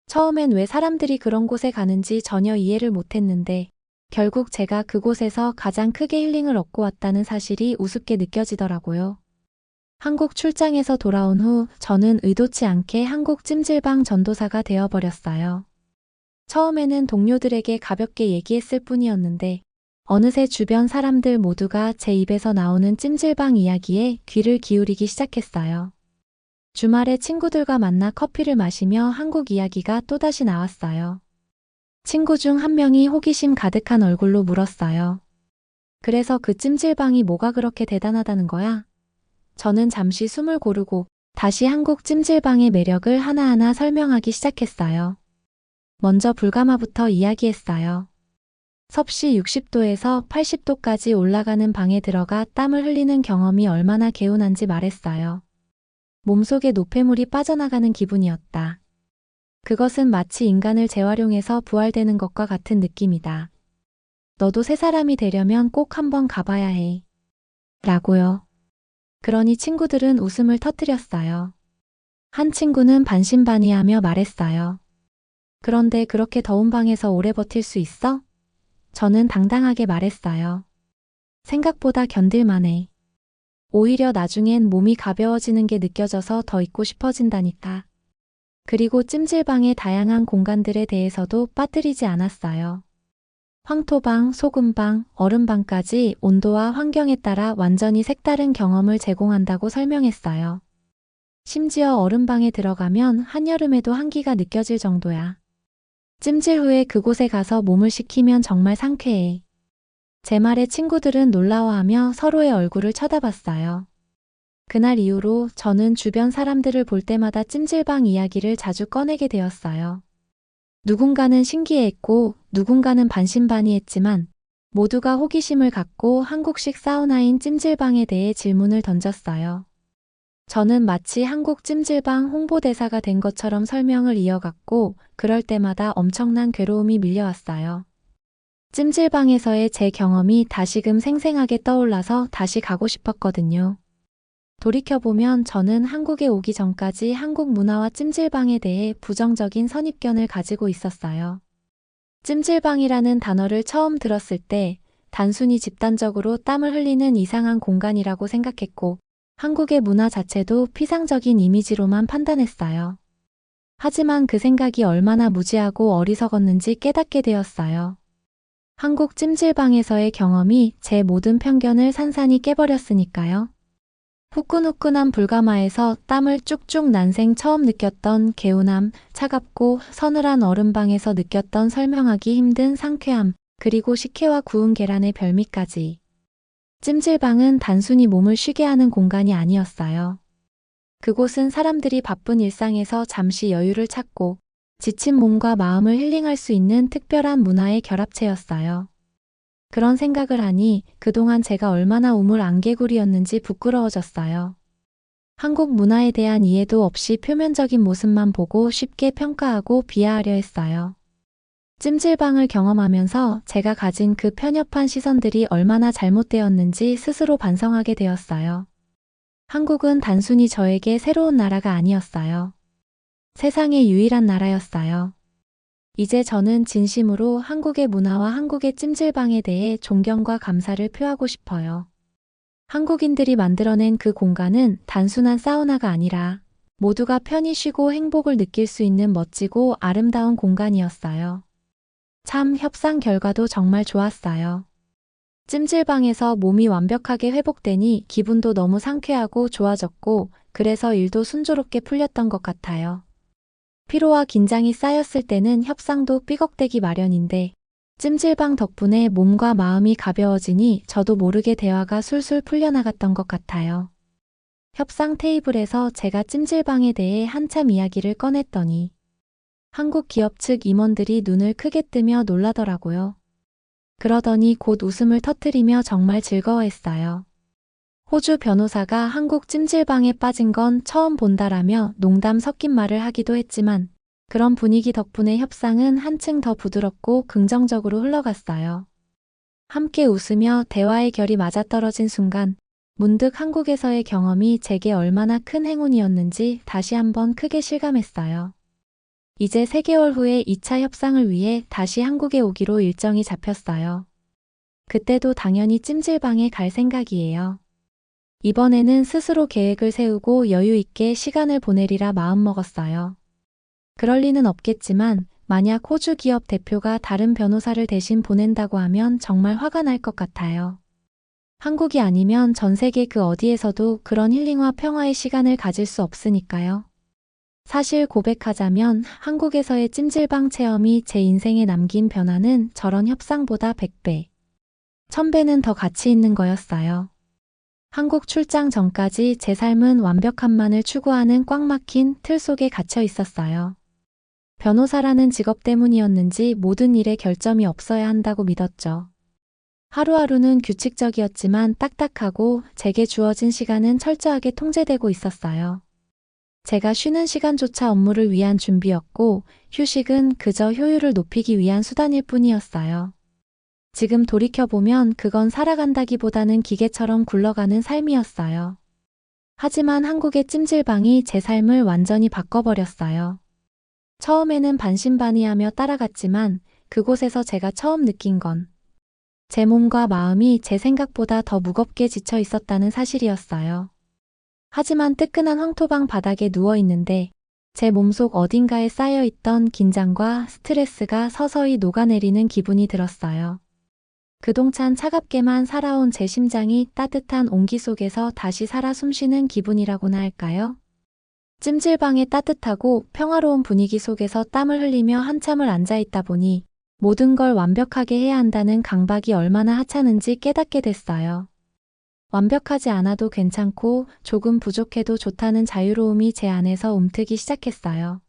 처음엔 왜 사람들이 그런 곳에 가는지 전혀 이해를 못했는데 결국 제가 그곳에서 가장 크게 힐링을 얻고 왔다는 사실이 우습게 느껴지더라고요. 한국 출장에서 돌아온 후 저는 의도치 않게 한국 찜질방 전도사가 되어버렸어요. 처음에는 동료들에게 가볍게 얘기했을 뿐이었는데 어느새 주변 사람들 모두가 제 입에서 나오는 찜질방 이야기에 귀를 기울이기 시작했어요. 주말에 친구들과 만나 커피를 마시며 한국 이야기가 또다시 나왔어요. 친구 중 한 명이 호기심 가득한 얼굴로 물었어요. 그래서 그 찜질방이 뭐가 그렇게 대단하다는 거야? 저는 잠시 숨을 고르고 다시 한국 찜질방의 매력을 하나하나 설명하기 시작했어요. 먼저 불가마부터 이야기했어요. 섭씨 60도에서 80도까지 올라가는 방에 들어가 땀을 흘리는 경험이 얼마나 개운한지 말했어요. 몸속에 노폐물이 빠져나가는 기분이었다. 그것은 마치 인간을 재활용해서 부활되는 것과 같은 느낌이다. 너도 새 사람이 되려면 꼭 한번 가봐야 해. 라고요. 그러니 친구들은 웃음을 터뜨렸어요. 한 친구는 반신반의하며 말했어요. 그런데 그렇게 더운 방에서 오래 버틸 수 있어? 저는 당당하게 말했어요. 생각보다 견딜만해. 오히려 나중엔 몸이 가벼워지는 게 느껴져서 더 있고 싶어진다니까. 그리고 찜질방의 다양한 공간들에 대해서도 빠뜨리지 않았어요. 황토방, 소금방, 얼음방까지 온도와 환경에 따라 완전히 색다른 경험을 제공한다고 설명했어요. 심지어 얼음방에 들어가면 한여름에도 한기가 느껴질 정도야. 찜질 후에 그곳에 가서 몸을 식히면 정말 상쾌해. 제 말에 친구들은 놀라워하며 서로의 얼굴을 쳐다봤어요. 그날 이후로 저는 주변 사람들을 볼 때마다 찜질방 이야기를 자주 꺼내게 되었어요. 누군가는 신기해했고 누군가는 반신반의했지만 모두가 호기심을 갖고 한국식 사우나인 찜질방에 대해 질문을 던졌어요. 저는 마치 한국 찜질방 홍보대사가 된 것처럼 설명을 이어갔고, 그럴 때마다 엄청난 괴로움이 밀려왔어요. 찜질방에서의 제 경험이 다시금 생생하게 떠올라서 다시 가고 싶었거든요. 돌이켜보면 저는 한국에 오기 전까지 한국 문화와 찜질방에 대해 부정적인 선입견을 가지고 있었어요. 찜질방이라는 단어를 처음 들었을 때 단순히 집단적으로 땀을 흘리는 이상한 공간이라고 생각했고, 한국의 문화 자체도 피상적인 이미지로만 판단했어요. 하지만 그 생각이 얼마나 무지하고 어리석었는지 깨닫게 되었어요. 한국 찜질방에서의 경험이 제 모든 편견을 산산이 깨버렸으니까요. 후끈후끈한 불가마에서 땀을 쭉쭉 난생 처음 느꼈던 개운함, 차갑고 서늘한 얼음방에서 느꼈던 설명하기 힘든 상쾌함, 그리고 식혜와 구운 계란의 별미까지. 찜질방은 단순히 몸을 쉬게 하는 공간이 아니었어요. 그곳은 사람들이 바쁜 일상에서 잠시 여유를 찾고 지친 몸과 마음을 힐링할 수 있는 특별한 문화의 결합체였어요. 그런 생각을 하니 그동안 제가 얼마나 우물안개구리였는지 부끄러워졌어요. 한국 문화에 대한 이해도 없이 표면적인 모습만 보고 쉽게 평가하고 비하하려 했어요. 찜질방을 경험하면서 제가 가진 그 편협한 시선들이 얼마나 잘못되었는지 스스로 반성하게 되었어요. 한국은 단순히 저에게 새로운 나라가 아니었어요. 세상의 유일한 나라였어요. 이제 저는 진심으로 한국의 문화와 한국의 찜질방에 대해 존경과 감사를 표하고 싶어요. 한국인들이 만들어낸 그 공간은 단순한 사우나가 아니라 모두가 편히 쉬고 행복을 느낄 수 있는 멋지고 아름다운 공간이었어요. 참 협상 결과도 정말 좋았어요. 찜질방에서 몸이 완벽하게 회복되니 기분도 너무 상쾌하고 좋아졌고, 그래서 일도 순조롭게 풀렸던 것 같아요. 피로와 긴장이 쌓였을 때는 협상도 삐걱대기 마련인데, 찜질방 덕분에 몸과 마음이 가벼워지니 저도 모르게 대화가 술술 풀려나갔던 것 같아요. 협상 테이블에서 제가 찜질방에 대해 한참 이야기를 꺼냈더니 한국 기업 측 임원들이 눈을 크게 뜨며 놀라더라고요. 그러더니 곧 웃음을 터뜨리며 정말 즐거워했어요. 호주 변호사가 한국 찜질방에 빠진 건 처음 본다라며 농담 섞인 말을 하기도 했지만, 그런 분위기 덕분에 협상은 한층 더 부드럽고 긍정적으로 흘러갔어요. 함께 웃으며 대화의 결이 맞아떨어진 순간, 문득 한국에서의 경험이 제게 얼마나 큰 행운이었는지 다시 한번 크게 실감했어요. 이제 3개월 후에 2차 협상을 위해 다시 한국에 오기로 일정이 잡혔어요. 그때도 당연히 찜질방에 갈 생각이에요. 이번에는 스스로 계획을 세우고 여유 있게 시간을 보내리라 마음먹었어요. 그럴 리는 없겠지만 만약 호주 기업 대표가 다른 변호사를 대신 보낸다고 하면 정말 화가 날 것 같아요. 한국이 아니면 전 세계 그 어디에서도 그런 힐링과 평화의 시간을 가질 수 없으니까요. 사실 고백하자면 한국에서의 찜질방 체험이 제 인생에 남긴 변화는 저런 협상보다 100배, 1000배는 더 가치 있는 거였어요. 한국 출장 전까지 제 삶은 완벽함만을 추구하는 꽉 막힌 틀 속에 갇혀 있었어요. 변호사라는 직업 때문이었는지 모든 일에 결점이 없어야 한다고 믿었죠. 하루하루는 규칙적이었지만 딱딱하고 제게 주어진 시간은 철저하게 통제되고 있었어요. 제가 쉬는 시간조차 업무를 위한 준비였고, 휴식은 그저 효율을 높이기 위한 수단일 뿐이었어요. 지금 돌이켜보면 그건 살아간다기보다는 기계처럼 굴러가는 삶이었어요. 하지만 한국의 찜질방이 제 삶을 완전히 바꿔버렸어요. 처음에는 반신반의하며 따라갔지만 그곳에서 제가 처음 느낀 건 제 몸과 마음이 제 생각보다 더 무겁게 지쳐 있었다는 사실이었어요. 하지만 뜨끈한 황토방 바닥에 누워 있는데 제 몸속 어딘가에 쌓여있던 긴장과 스트레스가 서서히 녹아내리는 기분이 들었어요. 그동찬 차갑게만 살아온 제 심장이 따뜻한 온기 속에서 다시 살아 숨쉬는 기분이라고나 할까요? 찜질방의 따뜻하고 평화로운 분위기 속에서 땀을 흘리며 한참을 앉아있다 보니 모든 걸 완벽하게 해야 한다는 강박이 얼마나 하찮은지 깨닫게 됐어요. 완벽하지 않아도 괜찮고 조금 부족해도 좋다는 자유로움이 제 안에서 움트기 시작했어요.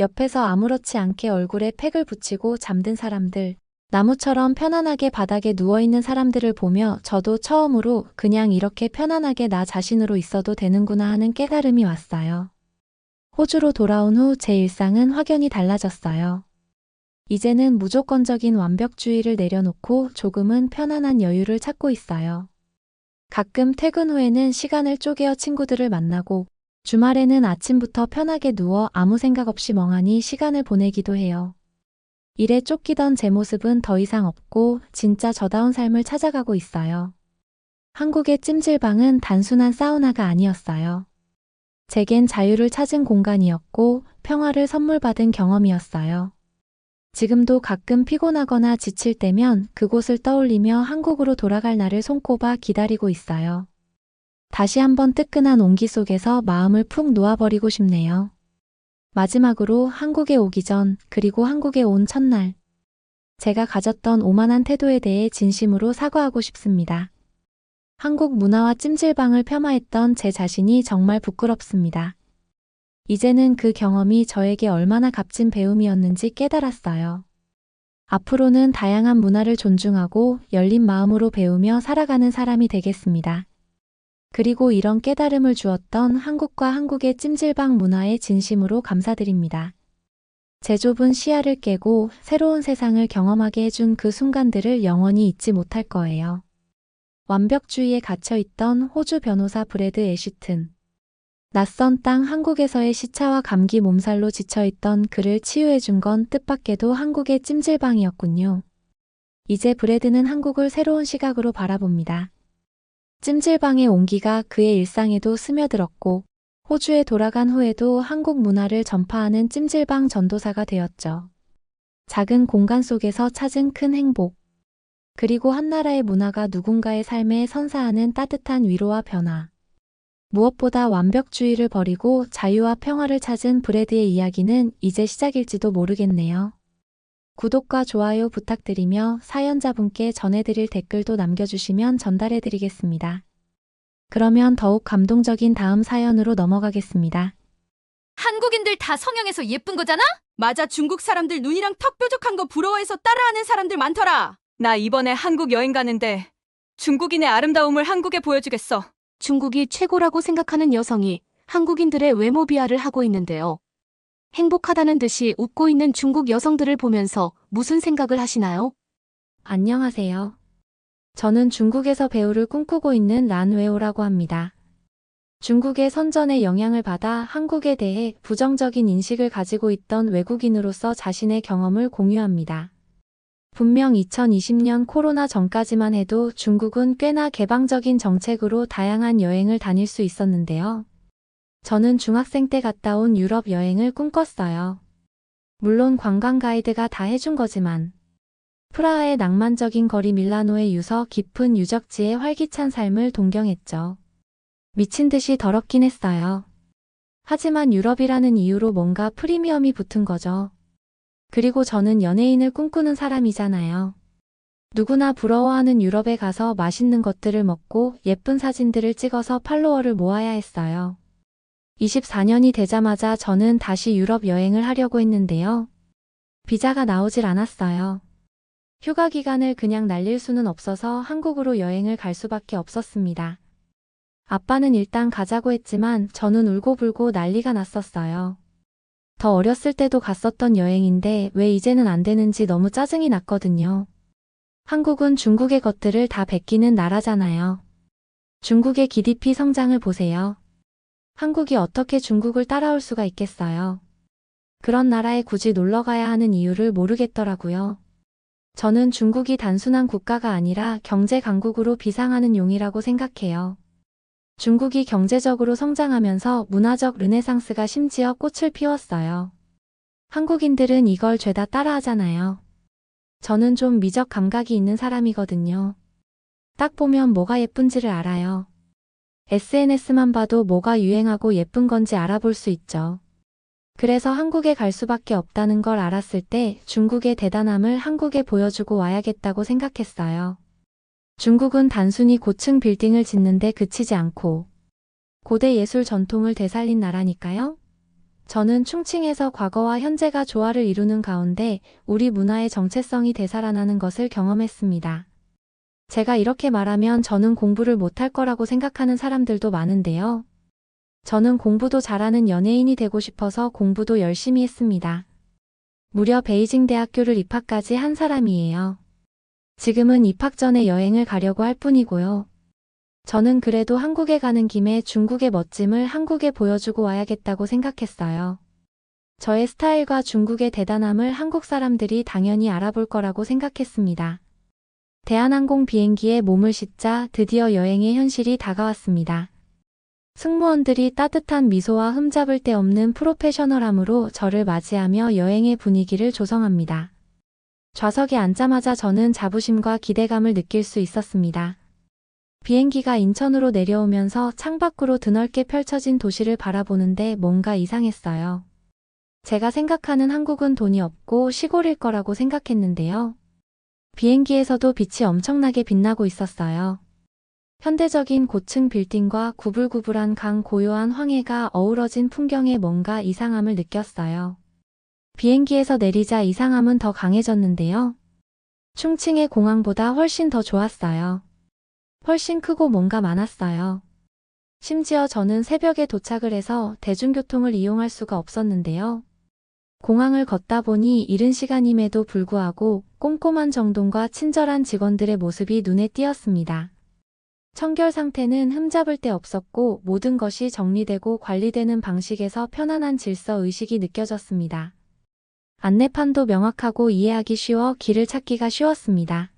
옆에서 아무렇지 않게 얼굴에 팩을 붙이고 잠든 사람들, 나무처럼 편안하게 바닥에 누워있는 사람들을 보며 저도 처음으로 그냥 이렇게 편안하게 나 자신으로 있어도 되는구나 하는 깨달음이 왔어요. 호주로 돌아온 후 제 일상은 확연히 달라졌어요. 이제는 무조건적인 완벽주의를 내려놓고 조금은 편안한 여유를 찾고 있어요. 가끔 퇴근 후에는 시간을 쪼개어 친구들을 만나고 주말에는 아침부터 편하게 누워 아무 생각 없이 멍하니 시간을 보내기도 해요. 일에 쫓기던 제 모습은 더 이상 없고 진짜 저다운 삶을 찾아가고 있어요. 한국의 찜질방은 단순한 사우나가 아니었어요. 제겐 자유를 찾은 공간이었고 평화를 선물 받은 경험이었어요. 지금도 가끔 피곤하거나 지칠 때면 그곳을 떠올리며 한국으로 돌아갈 날을 손꼽아 기다리고 있어요. 다시 한번 뜨끈한 온기 속에서 마음을 푹 놓아버리고 싶네요. 마지막으로 한국에 오기 전, 그리고 한국에 온 첫날, 제가 가졌던 오만한 태도에 대해 진심으로 사과하고 싶습니다. 한국 문화와 찜질방을 폄하했던 제 자신이 정말 부끄럽습니다. 이제는 그 경험이 저에게 얼마나 값진 배움이었는지 깨달았어요. 앞으로는 다양한 문화를 존중하고 열린 마음으로 배우며 살아가는 사람이 되겠습니다. 그리고 이런 깨달음을 주었던 한국과 한국의 찜질방 문화에 진심으로 감사드립니다. 제 좁은 시야를 깨고 새로운 세상을 경험하게 해준 그 순간들을 영원히 잊지 못할 거예요. 완벽주의에 갇혀있던 호주 변호사 브래드 애쉬튼. 낯선 땅 한국에서의 시차와 감기 몸살로 지쳐있던 그를 치유해준 건 뜻밖에도 한국의 찜질방이었군요. 이제 브래드는 한국을 새로운 시각으로 바라봅니다. 찜질방의 온기가 그의 일상에도 스며들었고 호주에 돌아간 후에도 한국 문화를 전파하는 찜질방 전도사가 되었죠. 작은 공간 속에서 찾은 큰 행복. 그리고 한 나라의 문화가 누군가의 삶에 선사하는 따뜻한 위로와 변화. 무엇보다 완벽주의를 버리고 자유와 평화를 찾은 브래드의 이야기는 이제 시작일지도 모르겠네요. 구독과 좋아요 부탁드리며 사연자분께 전해드릴 댓글도 남겨주시면 전달해드리겠습니다. 그러면 더욱 감동적인 다음 사연으로 넘어가겠습니다. 한국인들 다 성형해서 예쁜 거잖아? 맞아, 중국 사람들 눈이랑 턱 뾰족한 거 부러워해서 따라하는 사람들 많더라. 나 이번에 한국 여행 가는데 중국인의 아름다움을 한국에 보여주겠어. 중국이 최고라고 생각하는 여성이 한국인들의 외모 비하를 하고 있는데요. 행복하다는 듯이 웃고 있는 중국 여성들을 보면서 무슨 생각을 하시나요? 안녕하세요. 저는 중국에서 배우를 꿈꾸고 있는 란웨오라고 합니다. 중국의 선전에 영향을 받아 한국에 대해 부정적인 인식을 가지고 있던 외국인으로서 자신의 경험을 공유합니다. 분명 2020년 코로나 전까지만 해도 중국은 꽤나 개방적인 정책으로 다양한 여행을 다닐 수 있었는데요. 저는 중학생 때 갔다 온 유럽 여행을 꿈꿨어요. 물론 관광 가이드가 다 해준 거지만 프라하의 낭만적인 거리, 밀라노의 유서 깊은 유적지의 활기찬 삶을 동경했죠. 미친 듯이 더럽긴 했어요. 하지만 유럽이라는 이유로 뭔가 프리미엄이 붙은 거죠. 그리고 저는 연예인을 꿈꾸는 사람이잖아요. 누구나 부러워하는 유럽에 가서 맛있는 것들을 먹고 예쁜 사진들을 찍어서 팔로워를 모아야 했어요. 24년이 되자마자 저는 다시 유럽 여행을 하려고 했는데요. 비자가 나오질 않았어요. 휴가 기간을 그냥 날릴 수는 없어서 한국으로 여행을 갈 수밖에 없었습니다. 아빠는 일단 가자고 했지만 저는 울고불고 난리가 났었어요. 더 어렸을 때도 갔었던 여행인데 왜 이제는 안 되는지 너무 짜증이 났거든요. 한국은 중국의 것들을 다 베끼는 나라잖아요. 중국의 GDP 성장을 보세요. 한국이 어떻게 중국을 따라올 수가 있겠어요. 그런 나라에 굳이 놀러 가야 하는 이유를 모르겠더라고요. 저는 중국이 단순한 국가가 아니라 경제 강국으로 비상하는 용이라고 생각해요. 중국이 경제적으로 성장하면서 문화적 르네상스가 심지어 꽃을 피웠어요. 한국인들은 이걸 죄다 따라하잖아요. 저는 좀 미적 감각이 있는 사람이거든요. 딱 보면 뭐가 예쁜지를 알아요. SNS만 봐도 뭐가 유행하고 예쁜 건지 알아볼 수 있죠. 그래서 한국에 갈 수밖에 없다는 걸 알았을 때 중국의 대단함을 한국에 보여주고 와야겠다고 생각했어요. 중국은 단순히 고층 빌딩을 짓는데 그치지 않고 고대 예술 전통을 되살린 나라니까요. 저는 충칭에서 과거와 현재가 조화를 이루는 가운데 우리 문화의 정체성이 되살아나는 것을 경험했습니다. 제가 이렇게 말하면 저는 공부를 못할 거라고 생각하는 사람들도 많은데요. 저는 공부도 잘하는 연예인이 되고 싶어서 공부도 열심히 했습니다. 무려 베이징 대학교를 입학까지 한 사람이에요. 지금은 입학 전에 여행을 가려고 할 뿐이고요. 저는 그래도 한국에 가는 김에 중국의 멋짐을 한국에 보여주고 와야겠다고 생각했어요. 저의 스타일과 중국의 대단함을 한국 사람들이 당연히 알아볼 거라고 생각했습니다. 대한항공 비행기에 몸을 싣자 드디어 여행의 현실이 다가왔습니다. 승무원들이 따뜻한 미소와 흠잡을 데 없는 프로페셔널함으로 저를 맞이하며 여행의 분위기를 조성합니다. 좌석에 앉자마자 저는 자부심과 기대감을 느낄 수 있었습니다. 비행기가 인천으로 내려오면서 창밖으로 드넓게 펼쳐진 도시를 바라보는데 뭔가 이상했어요. 제가 생각하는 한국은 돈이 없고 시골일 거라고 생각했는데요. 비행기에서도 빛이 엄청나게 빛나고 있었어요. 현대적인 고층 빌딩과 구불구불한 강, 고요한 황해가 어우러진 풍경에 뭔가 이상함을 느꼈어요. 비행기에서 내리자 이상함은 더 강해졌는데요. 충칭의 공항보다 훨씬 더 좋았어요. 훨씬 크고 뭔가 많았어요. 심지어 저는 새벽에 도착을 해서 대중교통을 이용할 수가 없었는데요. 공항을 걷다 보니 이른 시간임에도 불구하고 꼼꼼한 정돈과 친절한 직원들의 모습이 눈에 띄었습니다. 청결 상태는 흠잡을 데 없었고 모든 것이 정리되고 관리되는 방식에서 편안한 질서 의식이 느껴졌습니다. 안내판도 명확하고 이해하기 쉬워 길을 찾기가 쉬웠습니다.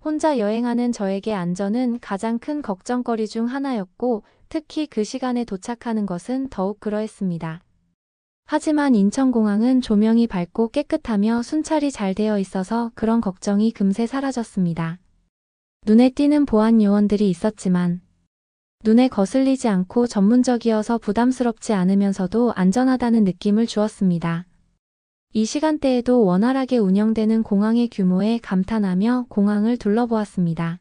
혼자 여행하는 저에게 안전은 가장 큰 걱정거리 중 하나였고 특히 그 시간에 도착하는 것은 더욱 그러했습니다. 하지만 인천공항은 조명이 밝고 깨끗하며 순찰이 잘 되어 있어서 그런 걱정이 금세 사라졌습니다. 눈에 띄는 보안 요원들이 있었지만 눈에 거슬리지 않고 전문적이어서 부담스럽지 않으면서도 안전하다는 느낌을 주었습니다. 이 시간대에도 원활하게 운영되는 공항의 규모에 감탄하며 공항을 둘러보았습니다.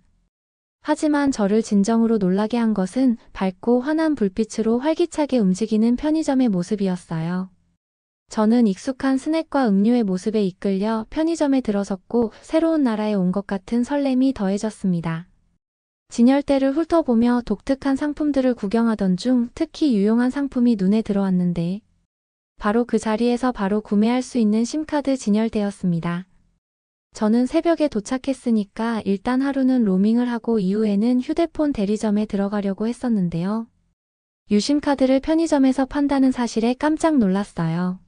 하지만 저를 진정으로 놀라게 한 것은 밝고 환한 불빛으로 활기차게 움직이는 편의점의 모습이었어요. 저는 익숙한 스낵과 음료의 모습에 이끌려 편의점에 들어섰고 새로운 나라에 온 것 같은 설렘이 더해졌습니다. 진열대를 훑어보며 독특한 상품들을 구경하던 중 특히 유용한 상품이 눈에 들어왔는데 바로 그 자리에서 바로 구매할 수 있는 심카드 진열대였습니다. 저는 새벽에 도착했으니까 일단 하루는 로밍을 하고 이후에는 휴대폰 대리점에 들어가려고 했었는데요. 유심카드를 편의점에서 판다는 사실에 깜짝 놀랐어요.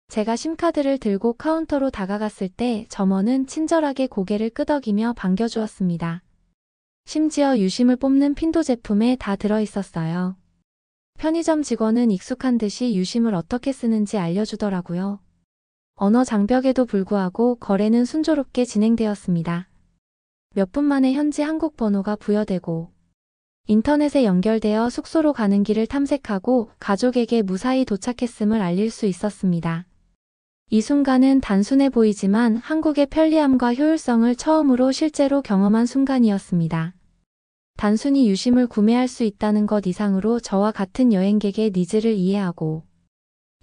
제가 심카드를 들고 카운터로 다가갔을 때 점원은 친절하게 고개를 끄덕이며 반겨주었습니다. 심지어 유심을 뽑는 핀도 제품에 다 들어있었어요. 편의점 직원은 익숙한 듯이 유심을 어떻게 쓰는지 알려주더라고요. 언어 장벽에도 불구하고 거래는 순조롭게 진행되었습니다. 몇 분 만에 현지 한국 번호가 부여되고 인터넷에 연결되어 숙소로 가는 길을 탐색하고 가족에게 무사히 도착했음을 알릴 수 있었습니다. 이 순간은 단순해 보이지만 한국의 편리함과 효율성을 처음으로 실제로 경험한 순간이었습니다. 단순히 유심을 구매할 수 있다는 것 이상으로 저와 같은 여행객의 니즈를 이해하고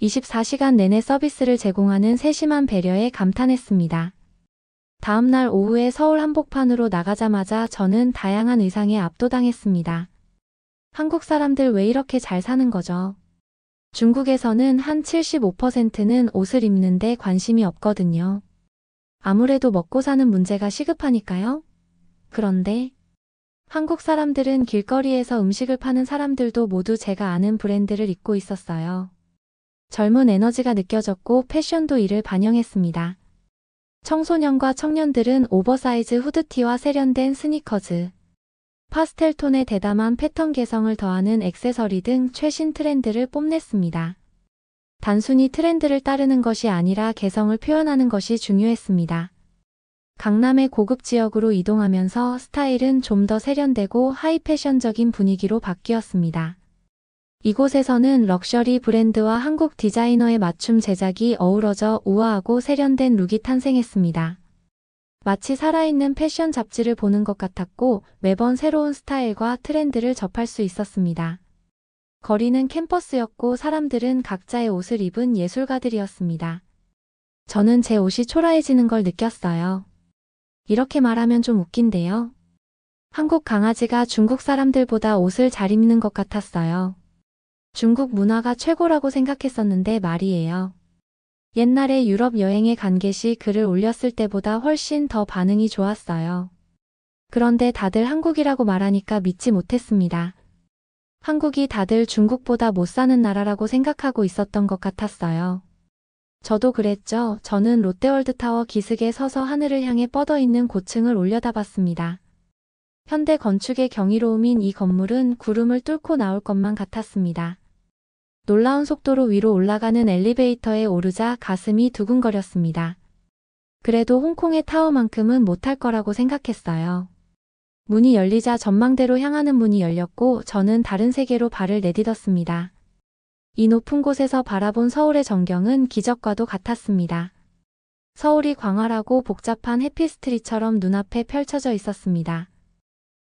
24시간 내내 서비스를 제공하는 세심한 배려에 감탄했습니다. 다음날 오후에 서울 한복판으로 나가자마자 저는 다양한 의상에 압도당했습니다. 한국 사람들 왜 이렇게 잘 사는 거죠? 중국에서는 한 75%는 옷을 입는데 관심이 없거든요. 아무래도 먹고 사는 문제가 시급하니까요. 그런데 한국 사람들은 길거리에서 음식을 파는 사람들도 모두 제가 아는 브랜드를 입고 있었어요. 젊은 에너지가 느껴졌고 패션도 이를 반영했습니다. 청소년과 청년들은 오버사이즈 후드티와 세련된 스니커즈, 파스텔 톤의 대담한 패턴 개성을 더하는 액세서리 등 최신 트렌드를 뽐냈습니다. 단순히 트렌드를 따르는 것이 아니라 개성을 표현하는 것이 중요했습니다. 강남의 고급 지역으로 이동하면서 스타일은 좀 더 세련되고 하이 패션적인 분위기로 바뀌었습니다. 이곳에서는 럭셔리 브랜드와 한국 디자이너의 맞춤 제작이 어우러져 우아하고 세련된 룩이 탄생했습니다. 마치 살아있는 패션 잡지를 보는 것 같았고 매번 새로운 스타일과 트렌드를 접할 수 있었습니다. 거리는 캠퍼스였고 사람들은 각자의 옷을 입은 예술가들이었습니다. 저는 제 옷이 초라해지는 걸 느꼈어요. 이렇게 말하면 좀 웃긴데요. 한국 강아지가 중국 사람들보다 옷을 잘 입는 것 같았어요. 중국 문화가 최고라고 생각했었는데 말이에요. 옛날에 유럽 여행에 간 get이 글을 올렸을 때보다 훨씬 더 반응이 좋았어요. 그런데 다들 한국이라고 말하니까 믿지 못했습니다. 한국이 다들 중국보다 못 사는 나라라고 생각하고 있었던 것 같았어요. 저도 그랬죠. 저는 롯데월드타워 기슭에 서서 하늘을 향해 뻗어있는 고층을 올려다봤습니다. 현대 건축의 경이로움인 이 건물은 구름을 뚫고 나올 것만 같았습니다. 놀라운 속도로 위로 올라가는 엘리베이터에 오르자 가슴이 두근거렸습니다. 그래도 홍콩의 타워만큼은 못할 거라고 생각했어요. 문이 열리자 전망대로 향하는 문이 열렸고 저는 다른 세계로 발을 내딛었습니다. 이 높은 곳에서 바라본 서울의 전경은 기적과도 같았습니다. 서울이 광활하고 복잡한 해피스트리트처럼 눈앞에 펼쳐져 있었습니다.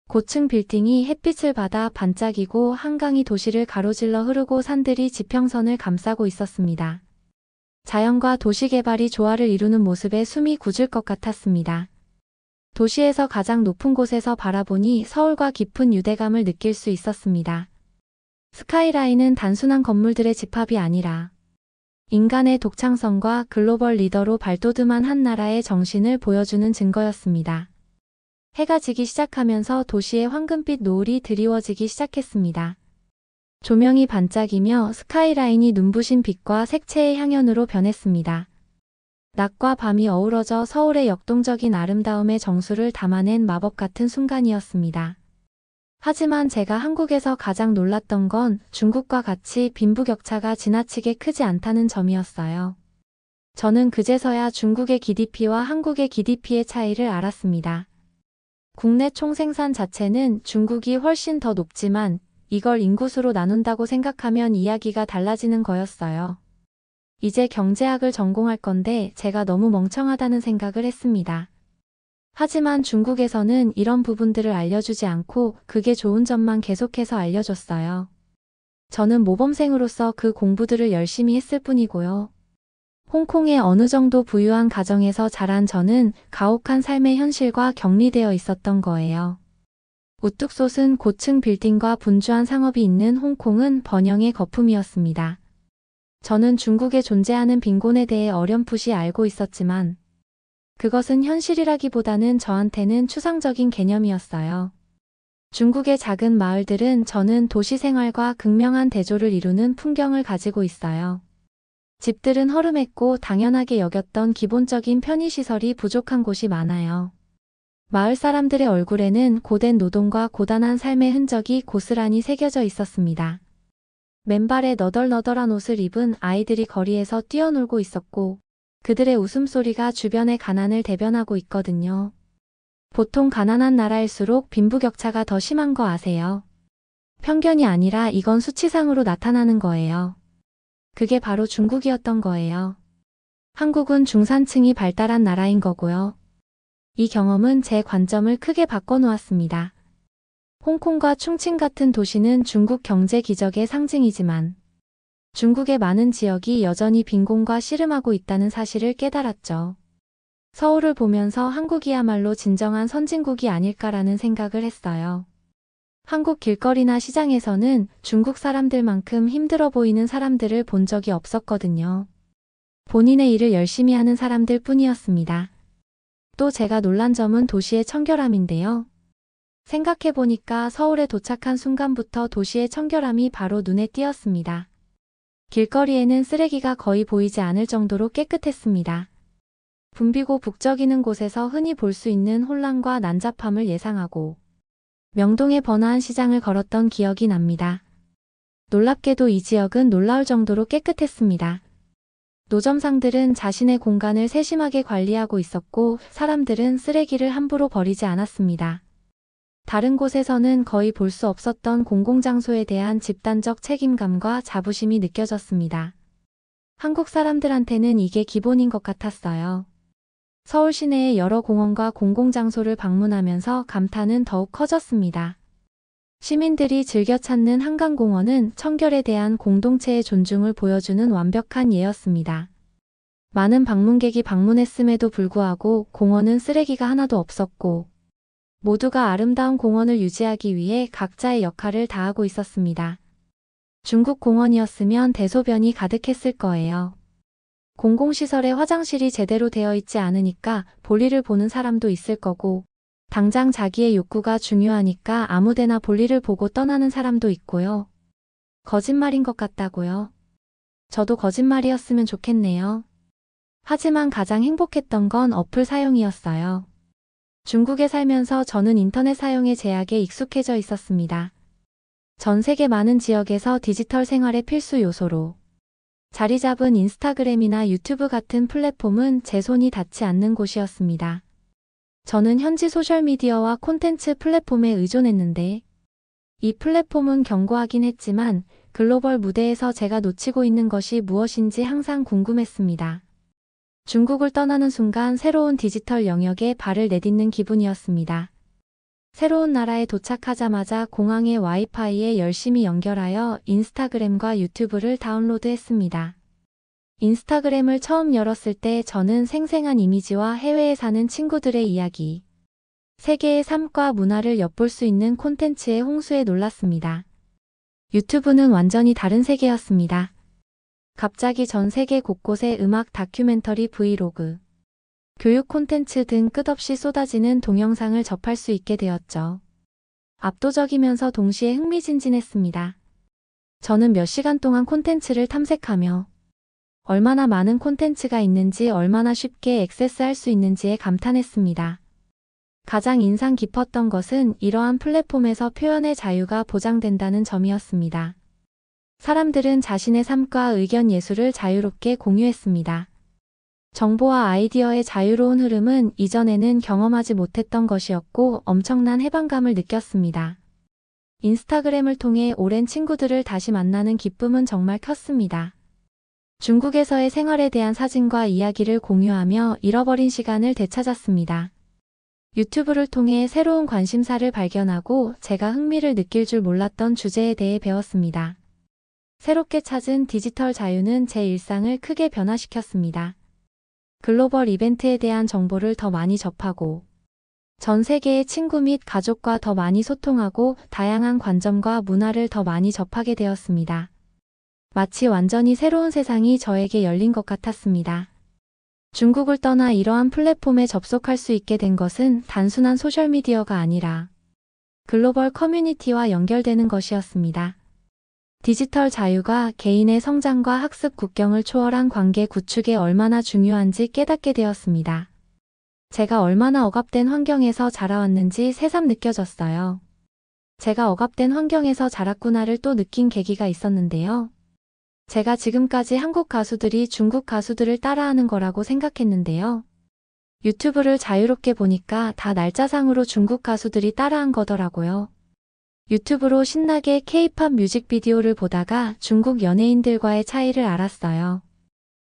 고층 빌딩이 햇빛을 받아 반짝이고 한강이 도시를 가로질러 흐르고 산들이 지평선을 감싸고 있었습니다. 자연과 도시 개발이 조화를 이루는 모습에 숨이 굳을 것 같았습니다. 도시에서 가장 높은 곳에서 바라보니 서울과 깊은 유대감을 느낄 수 있었습니다. 스카이라인은 단순한 건물들의 집합이 아니라 인간의 독창성과 글로벌 리더로 발돋움한 한 나라의 정신을 보여주는 증거였습니다. 해가 지기 시작하면서 도시의 황금빛 노을이 드리워지기 시작했습니다. 조명이 반짝이며 스카이라인이 눈부신 빛과 색채의 향연으로 변했습니다. 낮과 밤이 어우러져 서울의 역동적인 아름다움의 정수를 담아낸 마법 같은 순간이었습니다. 하지만 제가 한국에서 가장 놀랐던 건 중국과 같이 빈부격차가 지나치게 크지 않다는 점이었어요. 저는 그제서야 중국의 GDP와 한국의 GDP의 차이를 알았습니다. 국내 총생산 자체는 중국이 훨씬 더 높지만 이걸 인구수로 나눈다고 생각하면 이야기가 달라지는 거였어요. 이제 경제학을 전공할 건데 제가 너무 멍청하다는 생각을 했습니다. 하지만 중국에서는 이런 부분들을 알려주지 않고 그게 좋은 점만 계속해서 알려줬어요. 저는 모범생으로서 그 공부들을 열심히 했을 뿐이고요. 홍콩의 어느 정도 부유한 가정에서 자란 저는 가혹한 삶의 현실과 격리되어 있었던 거예요. 우뚝 솟은 고층 빌딩과 분주한 상업이 있는 홍콩은 번영의 거품이었습니다. 저는 중국에 존재하는 빈곤에 대해 어렴풋이 알고 있었지만 그것은 현실이라기보다는 저한테는 추상적인 개념이었어요. 중국의 작은 마을들은 저는 도시 생활과 극명한 대조를 이루는 풍경을 가지고 있어요. 집들은 허름했고 당연하게 여겼던 기본적인 편의시설이 부족한 곳이 많아요. 마을 사람들의 얼굴에는 고된 노동과 고단한 삶의 흔적이 고스란히 새겨져 있었습니다. 맨발에 너덜너덜한 옷을 입은 아이들이 거리에서 뛰어놀고 있었고 그들의 웃음소리가 주변의 가난을 대변하고 있거든요. 보통 가난한 나라일수록 빈부격차가 더 심한 거 아세요? 편견이 아니라 이건 수치상으로 나타나는 거예요. 그게 바로 중국이었던 거예요. 한국은 중산층이 발달한 나라인 거고요. 이 경험은 제 관점을 크게 바꿔놓았습니다. 홍콩과 충칭 같은 도시는 중국 경제 기적의 상징이지만 중국의 많은 지역이 여전히 빈곤과 씨름하고 있다는 사실을 깨달았죠. 서울을 보면서 한국이야말로 진정한 선진국이 아닐까라는 생각을 했어요. 한국 길거리나 시장에서는 중국 사람들만큼 힘들어 보이는 사람들을 본 적이 없었거든요. 본인의 일을 열심히 하는 사람들 뿐이었습니다. 또 제가 놀란 점은 도시의 청결함인데요. 생각해보니까 서울에 도착한 순간부터 도시의 청결함이 바로 눈에 띄었습니다. 길거리에는 쓰레기가 거의 보이지 않을 정도로 깨끗했습니다. 붐비고 북적이는 곳에서 흔히 볼 수 있는 혼란과 난잡함을 예상하고 명동의 번화한 시장을 걸었던 기억이 납니다. 놀랍게도 이 지역은 놀라울 정도로 깨끗했습니다. 노점상들은 자신의 공간을 세심하게 관리하고 있었고 사람들은 쓰레기를 함부로 버리지 않았습니다. 다른 곳에서는 거의 볼 수 없었던 공공장소에 대한 집단적 책임감과 자부심이 느껴졌습니다. 한국 사람들한테는 이게 기본인 것 같았어요. 서울 시내의 여러 공원과 공공장소를 방문하면서 감탄은 더욱 커졌습니다. 시민들이 즐겨 찾는 한강공원은 청결에 대한 공동체의 존중을 보여주는 완벽한 예였습니다. 많은 방문객이 방문했음에도 불구하고 공원은 쓰레기가 하나도 없었고 모두가 아름다운 공원을 유지하기 위해 각자의 역할을 다하고 있었습니다. 중국 공원이었으면 대소변이 가득했을 거예요. 공공시설에 화장실이 제대로 되어 있지 않으니까 볼일을 보는 사람도 있을 거고 당장 자기의 욕구가 중요하니까 아무데나 볼일을 보고 떠나는 사람도 있고요. 거짓말인 것 같다고요. 저도 거짓말이었으면 좋겠네요. 하지만 가장 행복했던 건 어플 사용이었어요. 중국에 살면서 저는 인터넷 사용의 제약에 익숙해져 있었습니다. 전 세계 많은 지역에서 디지털 생활의 필수 요소로 자리 잡은 인스타그램이나 유튜브 같은 플랫폼은 제 손이 닿지 않는 곳이었습니다. 저는 현지 소셜미디어와 콘텐츠 플랫폼에 의존했는데 이 플랫폼은 견고하긴 했지만 글로벌 무대에서 제가 놓치고 있는 것이 무엇인지 항상 궁금했습니다. 중국을 떠나는 순간 새로운 디지털 영역에 발을 내딛는 기분이었습니다. 새로운 나라에 도착하자마자 공항의 와이파이에 열심히 연결하여 인스타그램과 유튜브를 다운로드했습니다. 인스타그램을 처음 열었을 때 저는 생생한 이미지와 해외에 사는 친구들의 이야기, 세계의 삶과 문화를 엿볼 수 있는 콘텐츠의 홍수에 놀랐습니다. 유튜브는 완전히 다른 세계였습니다. 갑자기 전 세계 곳곳에 음악, 다큐멘터리, 브이로그, 교육 콘텐츠 등 끝없이 쏟아지는 동영상을 접할 수 있게 되었죠. 압도적이면서 동시에 흥미진진했습니다. 저는 몇 시간 동안 콘텐츠를 탐색하며 얼마나 많은 콘텐츠가 있는지 얼마나 쉽게 액세스할 수 있는지에 감탄했습니다. 가장 인상 깊었던 것은 이러한 플랫폼에서 표현의 자유가 보장된다는 점이었습니다. 사람들은 자신의 삶과 의견 예술을 자유롭게 공유했습니다. 정보와 아이디어의 자유로운 흐름은 이전에는 경험하지 못했던 것이었고 엄청난 해방감을 느꼈습니다. 인스타그램을 통해 오랜 친구들을 다시 만나는 기쁨은 정말 컸습니다. 중국에서의 생활에 대한 사진과 이야기를 공유하며 잃어버린 시간을 되찾았습니다. 유튜브를 통해 새로운 관심사를 발견하고 제가 흥미를 느낄 줄 몰랐던 주제에 대해 배웠습니다. 새롭게 찾은 디지털 자유는 제 일상을 크게 변화시켰습니다. 글로벌 이벤트에 대한 정보를 더 많이 접하고 전 세계의 친구 및 가족과 더 많이 소통하고 다양한 관점과 문화를 더 많이 접하게 되었습니다. 마치 완전히 새로운 세상이 저에게 열린 것 같았습니다. 중국을 떠나 이러한 플랫폼에 접속할 수 있게 된 것은 단순한 소셜미디어가 아니라 글로벌 커뮤니티와 연결되는 것이었습니다. 디지털 자유가 개인의 성장과 학습 국경을 초월한 관계 구축에 얼마나 중요한지 깨닫게 되었습니다. 제가 얼마나 억압된 환경에서 자라왔는지 새삼 느껴졌어요. 제가 억압된 환경에서 자랐구나를 또 느낀 계기가 있었는데요. 제가 지금까지 한국 가수들이 중국 가수들을 따라하는 거라고 생각했는데요. 유튜브를 자유롭게 보니까 다 날짜상으로 중국 가수들이 따라한 거더라고요. 유튜브로 신나게 K-팝 뮤직비디오를 보다가 중국 연예인들과의 차이를 알았어요.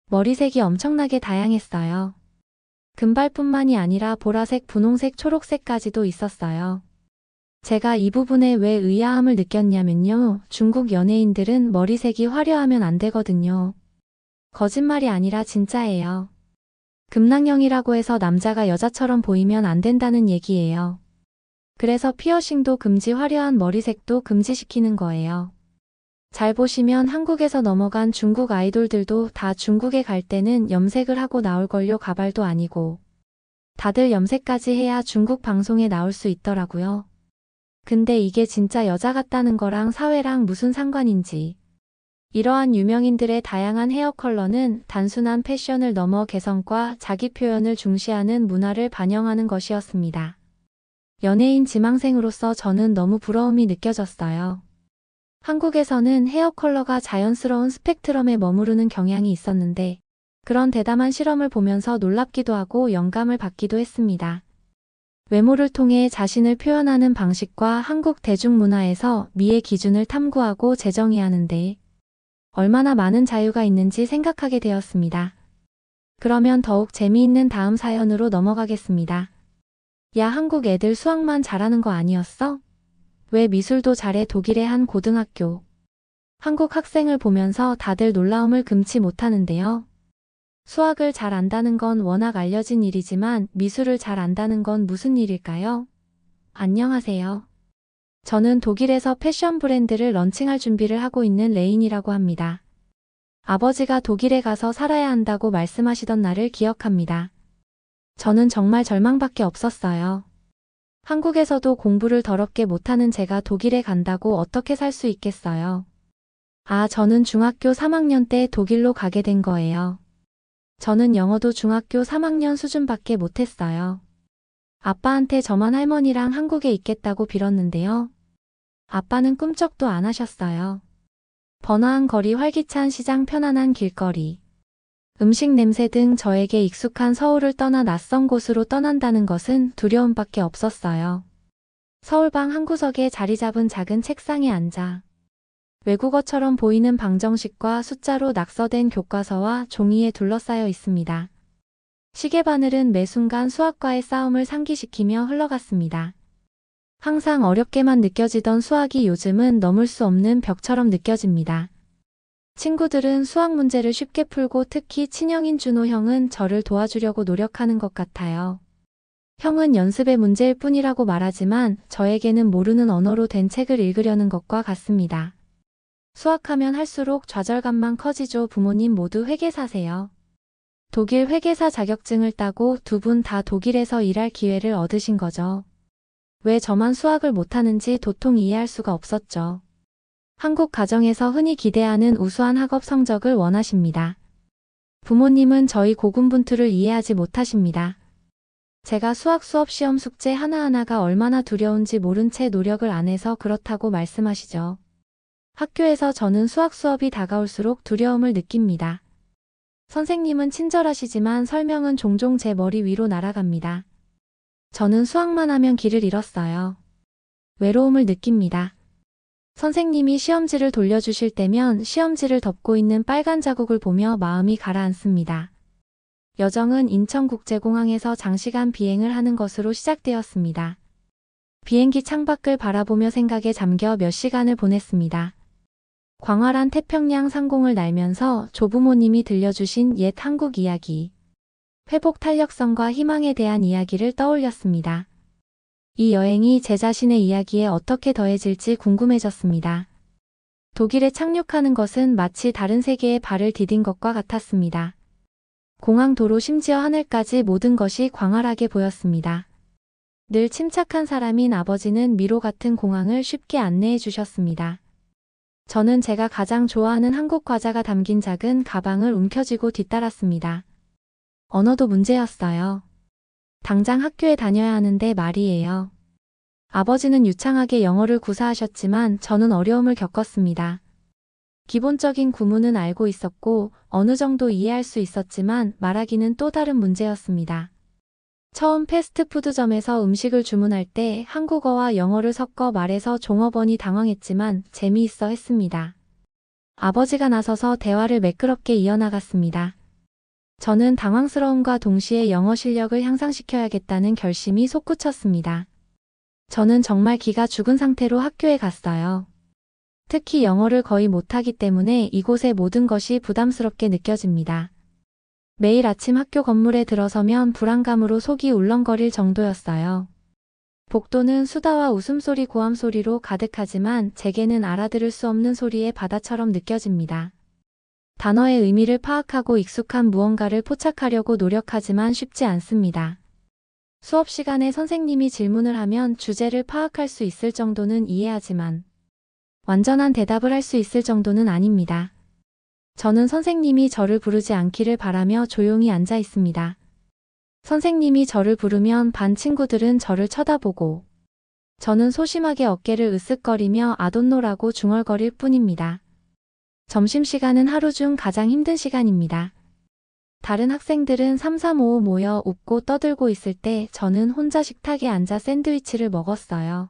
머리색이 엄청나게 다양했어요. 금발뿐만이 아니라 보라색, 분홍색, 초록색까지도 있었어요. 제가 이 부분에 왜 의아함을 느꼈냐면요. 중국 연예인들은 머리색이 화려하면 안 되거든요. 거짓말이 아니라 진짜예요. 금낭령이라고 해서 남자가 여자처럼 보이면 안 된다는 얘기예요. 그래서 피어싱도 금지, 화려한 머리색도 금지시키는 거예요. 잘 보시면 한국에서 넘어간 중국 아이돌들도 다 중국에 갈 때는 염색을 하고 나올걸요. 가발도 아니고. 다들 염색까지 해야 중국 방송에 나올 수 있더라고요. 근데 이게 진짜 여자 같다는 거랑 사회랑 무슨 상관인지. 이러한 유명인들의 다양한 헤어 컬러는 단순한 패션을 넘어 개성과 자기 표현을 중시하는 문화를 반영하는 것이었습니다. 연예인 지망생으로서 저는 너무 부러움이 느껴졌어요. 한국에서는 헤어 컬러가 자연스러운 스펙트럼에 머무르는 경향이 있었는데 그런 대담한 실험을 보면서 놀랍기도 하고 영감을 받기도 했습니다. 외모를 통해 자신을 표현하는 방식과 한국 대중문화에서 미의 기준을 탐구하고 재정의하는 하는데 얼마나 많은 자유가 있는지 생각하게 되었습니다. 그러면 더욱 재미있는 다음 사연으로 넘어가겠습니다. 야, 한국 애들 수학만 잘하는 거 아니었어? 왜 미술도 잘해 독일의 한 고등학교. 한국 학생을 보면서 다들 놀라움을 금치 못하는데요. 수학을 잘 안다는 건 워낙 알려진 일이지만 미술을 잘 안다는 건 무슨 일일까요? 안녕하세요. 저는 독일에서 패션 브랜드를 런칭할 준비를 하고 있는 레인이라고 합니다. 아버지가 독일에 가서 살아야 한다고 말씀하시던 날을 기억합니다. 저는 정말 절망밖에 없었어요. 한국에서도 공부를 더럽게 못하는 제가 독일에 간다고 어떻게 살 수 있겠어요? 저는 중학교 3학년 때 독일로 가게 된 거예요. 저는 영어도 중학교 3학년 수준밖에 못했어요. 아빠한테 저만 할머니랑 한국에 있겠다고 빌었는데요. 아빠는 꿈쩍도 안 하셨어요. 번화한 거리, 활기찬 시장, 편안한 길거리, 음식 냄새 등 저에게 익숙한 서울을 떠나 낯선 곳으로 떠난다는 것은 두려움밖에 없었어요. 서울방 한 구석에 자리 잡은 작은 책상에 앉아 외국어처럼 보이는 방정식과 숫자로 낙서된 교과서와 종이에 둘러싸여 있습니다. 시계바늘은 매 순간 수학과의 싸움을 상기시키며 흘러갔습니다. 항상 어렵게만 느껴지던 수학이 요즘은 넘을 수 없는 벽처럼 느껴집니다. 친구들은 수학 문제를 쉽게 풀고 특히 친형인 준호 형은 저를 도와주려고 노력하는 것 같아요. 형은 연습의 문제일 뿐이라고 말하지만 저에게는 모르는 언어로 된 책을 읽으려는 것과 같습니다. 수학하면 할수록 좌절감만 커지죠. 부모님 모두 회계사세요. 독일 회계사 자격증을 따고 두 분 다 독일에서 일할 기회를 얻으신 거죠. 왜 저만 수학을 못하는지 도통 이해할 수가 없었죠. 한국 가정에서 흔히 기대하는 우수한 학업 성적을 원하십니다. 부모님은 저희 고군분투를 이해하지 못하십니다. 제가 수학 수업 시험 숙제 하나하나가 얼마나 두려운지 모른 채 노력을 안 해서 그렇다고 말씀하시죠. 학교에서 저는 수학 수업이 다가올수록 두려움을 느낍니다. 선생님은 친절하시지만 설명은 종종 제 머리 위로 날아갑니다. 저는 수학만 하면 길을 잃었어요. 외로움을 느낍니다. 선생님이 시험지를 돌려주실 때면 시험지를 덮고 있는 빨간 자국을 보며 마음이 가라앉습니다. 여정은 인천국제공항에서 장시간 비행을 하는 것으로 시작되었습니다. 비행기 창밖을 바라보며 생각에 잠겨 몇 시간을 보냈습니다. 광활한 태평양 상공을 날면서 조부모님이 들려주신 옛 한국 이야기, 회복 탄력성과 희망에 대한 이야기를 떠올렸습니다. 이 여행이 제 자신의 이야기에 어떻게 더해질지 궁금해졌습니다. 독일에 착륙하는 것은 마치 다른 세계에 발을 디딘 것과 같았습니다. 공항 도로 심지어 하늘까지 모든 것이 광활하게 보였습니다. 늘 침착한 사람인 아버지는 미로 같은 공항을 쉽게 안내해 주셨습니다. 저는 제가 가장 좋아하는 한국 과자가 담긴 작은 가방을 움켜쥐고 뒤따랐습니다. 언어도 문제였어요. 당장 학교에 다녀야 하는데 말이에요. 아버지는 유창하게 영어를 구사하셨지만 저는 어려움을 겪었습니다. 기본적인 구문은 알고 있었고 어느 정도 이해할 수 있었지만 말하기는 또 다른 문제였습니다. 처음 패스트푸드점에서 음식을 주문할 때 한국어와 영어를 섞어 말해서 종업원이 당황했지만 재미있어 했습니다. 아버지가 나서서 대화를 매끄럽게 이어나갔습니다. 저는 당황스러움과 동시에 영어 실력을 향상시켜야겠다는 결심이 솟구쳤습니다. 저는 정말 기가 죽은 상태로 학교에 갔어요. 특히 영어를 거의 못하기 때문에 이곳의 모든 것이 부담스럽게 느껴집니다. 매일 아침 학교 건물에 들어서면 불안감으로 속이 울렁거릴 정도였어요. 복도는 수다와 웃음소리, 고함소리로 가득하지만 제게는 알아들을 수 없는 소리의 바다처럼 느껴집니다. 단어의 의미를 파악하고 익숙한 무언가를 포착하려고 노력하지만 쉽지 않습니다. 수업 시간에 선생님이 질문을 하면 주제를 파악할 수 있을 정도는 이해하지만 완전한 대답을 할 수 있을 정도는 아닙니다. 저는 선생님이 저를 부르지 않기를 바라며 조용히 앉아 있습니다. 선생님이 저를 부르면 반 친구들은 저를 쳐다보고 저는 소심하게 어깨를 으쓱거리며 아돈노라고 중얼거릴 뿐입니다. 점심시간은 하루 중 가장 힘든 시간입니다. 다른 학생들은 3-3-5 모여 웃고 떠들고 있을 때 저는 혼자 식탁에 앉아 샌드위치를 먹었어요.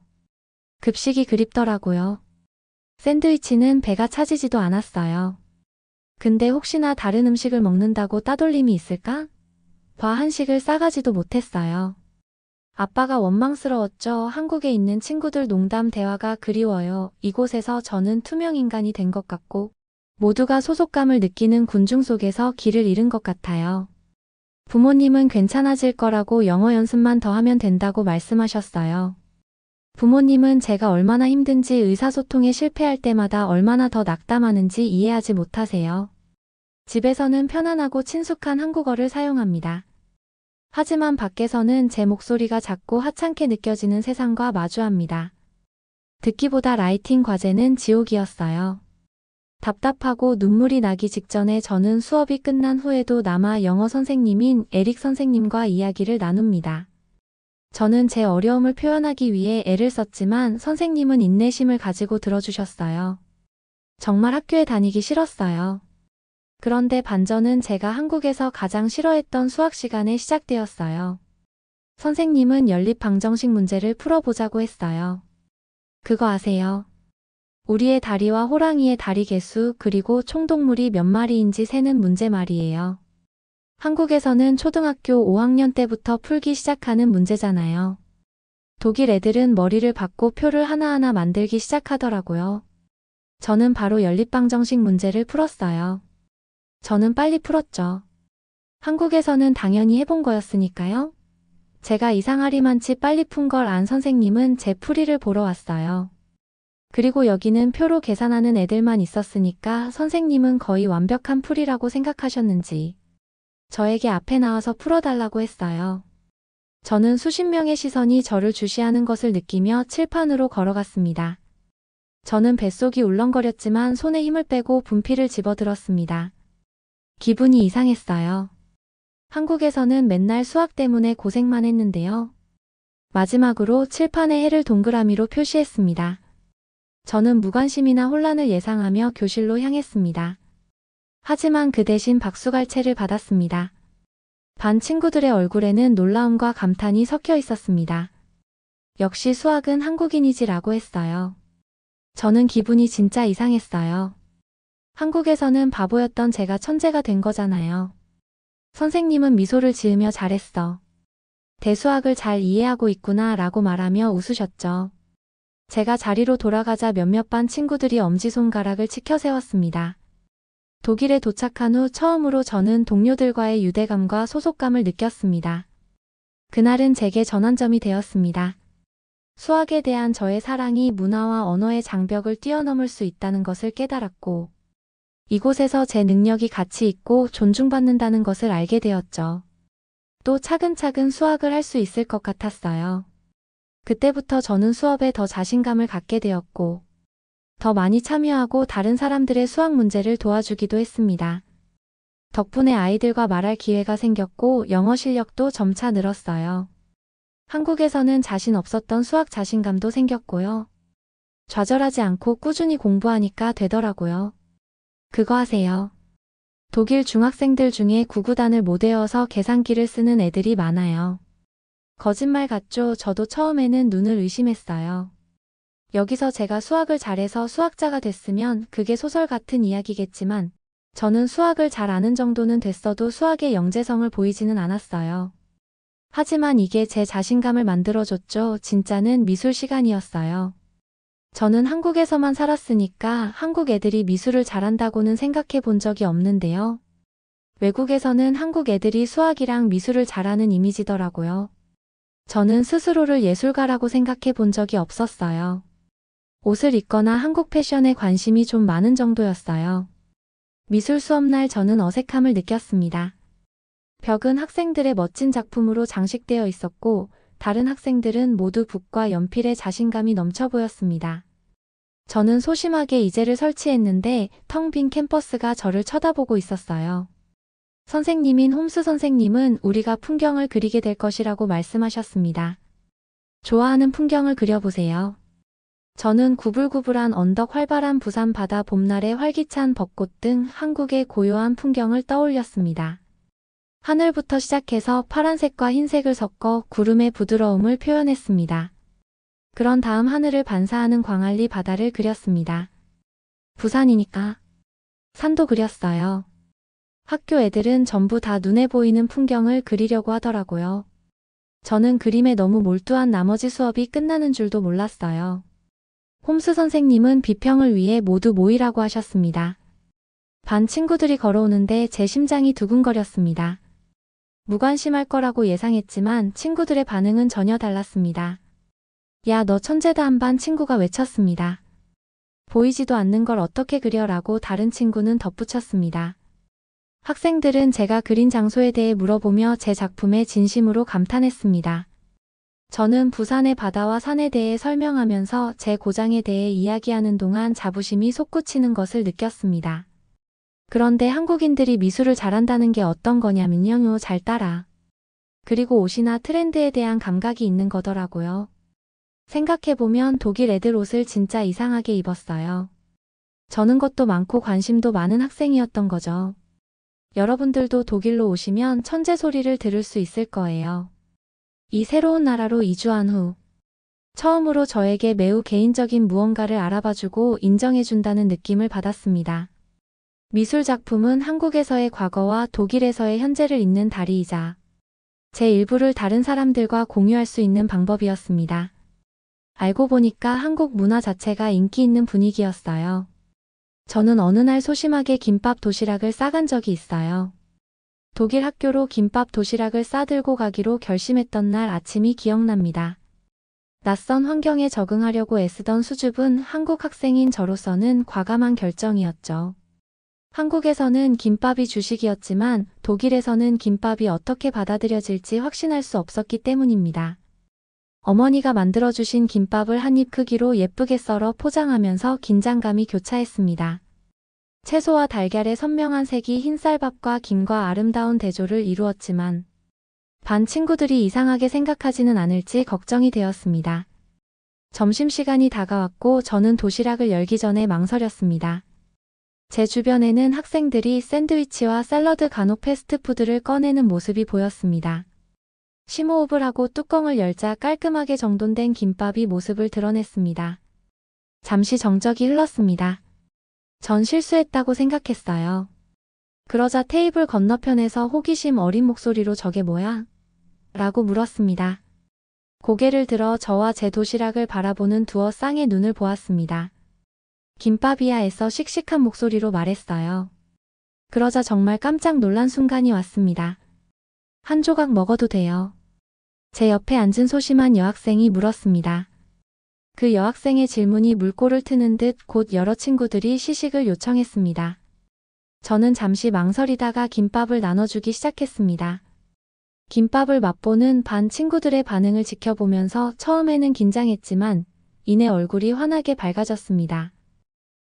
급식이 그립더라고요. 샌드위치는 배가 차지지도 않았어요. 근데 혹시나 다른 음식을 먹는다고 따돌림이 있을까? 봐 한식을 싸가지도 못했어요. 아빠가 원망스러웠죠. 한국에 있는 친구들 농담 대화가 그리워요. 이곳에서 저는 투명 인간이 된 것 같고 모두가 소속감을 느끼는 군중 속에서 길을 잃은 것 같아요. 부모님은 괜찮아질 거라고 영어 연습만 더 하면 된다고 말씀하셨어요. 부모님은 제가 얼마나 힘든지 의사소통에 실패할 때마다 얼마나 더 낙담하는지 이해하지 못하세요. 집에서는 편안하고 친숙한 한국어를 사용합니다. 하지만 밖에서는 제 목소리가 작고 하찮게 느껴지는 세상과 마주합니다. 듣기보다 라이팅 과제는 지옥이었어요. 답답하고 눈물이 나기 직전에 저는 수업이 끝난 후에도 남아 영어 선생님인 에릭 선생님과 이야기를 나눕니다. 저는 제 어려움을 표현하기 위해 애를 썼지만 선생님은 인내심을 가지고 들어주셨어요. 정말 학교에 다니기 싫었어요. 그런데 반전은 제가 한국에서 가장 싫어했던 수학 시간에 시작되었어요. 선생님은 연립 방정식 문제를 풀어보자고 했어요. 그거 아세요? 우리의 다리와 호랑이의 다리 개수 그리고 총동물이 몇 마리인지 세는 문제 말이에요. 한국에서는 초등학교 5학년 때부터 풀기 시작하는 문제잖아요. 독일 애들은 머리를 받고 표를 하나하나 만들기 시작하더라고요. 저는 바로 연립방정식 문제를 풀었어요. 저는 빨리 풀었죠. 한국에서는 당연히 해본 거였으니까요. 제가 이상하리만치 빨리 푼 걸 안 선생님은 제 풀이를 보러 왔어요. 그리고 여기는 표로 계산하는 애들만 있었으니까 선생님은 거의 완벽한 풀이라고 생각하셨는지 저에게 앞에 나와서 풀어달라고 했어요. 저는 수십 명의 시선이 저를 주시하는 것을 느끼며 칠판으로 걸어갔습니다. 저는 뱃속이 울렁거렸지만 손에 힘을 빼고 분필을 집어들었습니다. 기분이 이상했어요. 한국에서는 맨날 수학 때문에 고생만 했는데요. 마지막으로 칠판에 해를 동그라미로 표시했습니다. 저는 무관심이나 혼란을 예상하며 교실로 향했습니다. 하지만 그 대신 박수갈채를 받았습니다. 반 친구들의 얼굴에는 놀라움과 감탄이 섞여 있었습니다. 역시 수학은 한국인이지라고 했어요. 저는 기분이 진짜 이상했어요. 한국에서는 바보였던 제가 천재가 된 거잖아요. 선생님은 미소를 지으며 잘했어. 대수학을 잘 이해하고 있구나 라고 말하며 웃으셨죠. 제가 자리로 돌아가자 몇몇 반 친구들이 엄지손가락을 치켜 세웠습니다. 독일에 도착한 후 처음으로 저는 동료들과의 유대감과 소속감을 느꼈습니다. 그날은 제게 전환점이 되었습니다. 수학에 대한 저의 사랑이 문화와 언어의 장벽을 뛰어넘을 수 있다는 것을 깨달았고, 이곳에서 제 능력이 가치 있고 존중받는다는 것을 알게 되었죠. 또 차근차근 수학을 할 수 있을 것 같았어요. 그때부터 저는 수업에 더 자신감을 갖게 되었고, 더 많이 참여하고 다른 사람들의 수학 문제를 도와주기도 했습니다. 덕분에 아이들과 말할 기회가 생겼고 영어 실력도 점차 늘었어요. 한국에서는 자신 없었던 수학 자신감도 생겼고요. 좌절하지 않고 꾸준히 공부하니까 되더라고요. 그거 아세요? 독일 중학생들 중에 구구단을 못 외워서 계산기를 쓰는 애들이 많아요. 거짓말 같죠? 저도 처음에는 눈을 의심했어요. 여기서 제가 수학을 잘해서 수학자가 됐으면 그게 소설 같은 이야기겠지만 저는 수학을 잘 아는 정도는 됐어도 수학의 영재성을 보이지는 않았어요. 하지만 이게 제 자신감을 만들어줬죠. 진짜는 미술 시간이었어요. 저는 한국에서만 살았으니까 한국 애들이 미술을 잘한다고는 생각해 본 적이 없는데요. 외국에서는 한국 애들이 수학이랑 미술을 잘하는 이미지더라고요. 저는 스스로를 예술가라고 생각해 본 적이 없었어요. 옷을 입거나 한국 패션에 관심이 좀 많은 정도였어요. 미술 수업날 저는 어색함을 느꼈습니다. 벽은 학생들의 멋진 작품으로 장식되어 있었고 다른 학생들은 모두 붓과 연필에 자신감이 넘쳐 보였습니다. 저는 소심하게 이제를 설치했는데 텅 빈 캠퍼스가 저를 쳐다보고 있었어요. 선생님인 홈스 선생님은 우리가 풍경을 그리게 될 것이라고 말씀하셨습니다. 좋아하는 풍경을 그려보세요. 저는 구불구불한 언덕, 활발한 부산 바다, 봄날의 활기찬 벚꽃 등 한국의 고요한 풍경을 떠올렸습니다. 하늘부터 시작해서 파란색과 흰색을 섞어 구름의 부드러움을 표현했습니다. 그런 다음 하늘을 반사하는 광안리 바다를 그렸습니다. 부산이니까 산도 그렸어요. 학교 애들은 전부 다 눈에 보이는 풍경을 그리려고 하더라고요. 저는 그림에 너무 몰두한 나머지 수업이 끝나는 줄도 몰랐어요. 홈스 선생님은 비평을 위해 모두 모이라고 하셨습니다. 반 친구들이 걸어오는데 제 심장이 두근거렸습니다. 무관심할 거라고 예상했지만 친구들의 반응은 전혀 달랐습니다. 야, 너 천재다 한 반 친구가 외쳤습니다. 보이지도 않는 걸 어떻게 그려라고 다른 친구는 덧붙였습니다. 학생들은 제가 그린 장소에 대해 물어보며 제 작품에 진심으로 감탄했습니다. 저는 부산의 바다와 산에 대해 설명하면서 제 고장에 대해 이야기하는 동안 자부심이 솟구치는 것을 느꼈습니다. 그런데 한국인들이 미술을 잘한다는 게 어떤 거냐면요, 잘 따라. 그리고 옷이나 트렌드에 대한 감각이 있는 거더라고요. 생각해보면 독일 애들 옷을 진짜 이상하게 입었어요. 저는 것도 많고 관심도 많은 학생이었던 거죠. 여러분들도 독일로 오시면 천재 소리를 들을 수 있을 거예요. 이 새로운 나라로 이주한 후 처음으로 저에게 매우 개인적인 무언가를 알아봐주고 인정해준다는 느낌을 받았습니다. 미술 작품은 한국에서의 과거와 독일에서의 현재를 잇는 다리이자 제 일부를 다른 사람들과 공유할 수 있는 방법이었습니다. 알고 보니까 한국 문화 자체가 인기 있는 분위기였어요. 저는 어느 날 소심하게 김밥 도시락을 싸간 적이 있어요. 독일 학교로 김밥 도시락을 싸들고 가기로 결심했던 날 아침이 기억납니다. 낯선 환경에 적응하려고 애쓰던 수줍은 한국 학생인 저로서는 과감한 결정이었죠. 한국에서는 김밥이 주식이었지만 독일에서는 김밥이 어떻게 받아들여질지 확신할 수 없었기 때문입니다. 어머니가 만들어주신 김밥을 한 입 크기로 예쁘게 썰어 포장하면서 긴장감이 교차했습니다. 채소와 달걀의 선명한 색이 흰쌀밥과 김과 아름다운 대조를 이루었지만 반 친구들이 이상하게 생각하지는 않을지 걱정이 되었습니다. 점심시간이 다가왔고 저는 도시락을 열기 전에 망설였습니다. 제 주변에는 학생들이 샌드위치와 샐러드 간혹 패스트푸드를 꺼내는 모습이 보였습니다. 심호흡을 하고 뚜껑을 열자 깔끔하게 정돈된 김밥이 모습을 드러냈습니다. 잠시 정적이 흘렀습니다. 전 실수했다고 생각했어요. 그러자 테이블 건너편에서 호기심 어린 목소리로 저게 뭐야? 라고 물었습니다. 고개를 들어 저와 제 도시락을 바라보는 두어 쌍의 눈을 보았습니다. 김밥이야 애써 씩씩한 목소리로 말했어요. 그러자 정말 깜짝 놀란 순간이 왔습니다. 한 조각 먹어도 돼요. 제 옆에 앉은 소심한 여학생이 물었습니다. 그 여학생의 질문이 물꼬를 트는 듯 곧 여러 친구들이 시식을 요청했습니다. 저는 잠시 망설이다가 김밥을 나눠주기 시작했습니다. 김밥을 맛보는 반 친구들의 반응을 지켜보면서 처음에는 긴장했지만 이내 얼굴이 환하게 밝아졌습니다.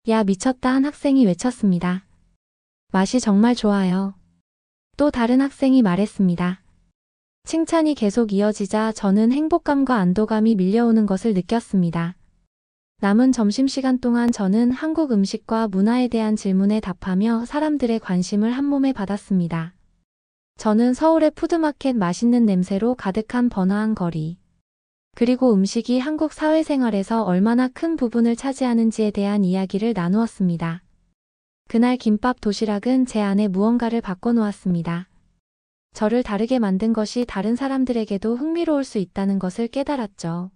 야, 미쳤다 한 학생이 외쳤습니다. 맛이 정말 좋아요. 또 다른 학생이 말했습니다. 칭찬이 계속 이어지자 저는 행복감과 안도감이 밀려오는 것을 느꼈습니다. 남은 점심시간 동안 저는 한국 음식과 문화에 대한 질문에 답하며 사람들의 관심을 한몸에 받았습니다. 저는 서울의 푸드마켓 맛있는 냄새로 가득한 번화한 거리, 그리고 음식이 한국 사회생활에서 얼마나 큰 부분을 차지하는지에 대한 이야기를 나누었습니다. 그날 김밥 도시락은 제 안에 무언가를 바꿔놓았습니다. 저를 다르게 만든 것이 다른 사람들에게도 흥미로울 수 있다는 것을 깨달았죠.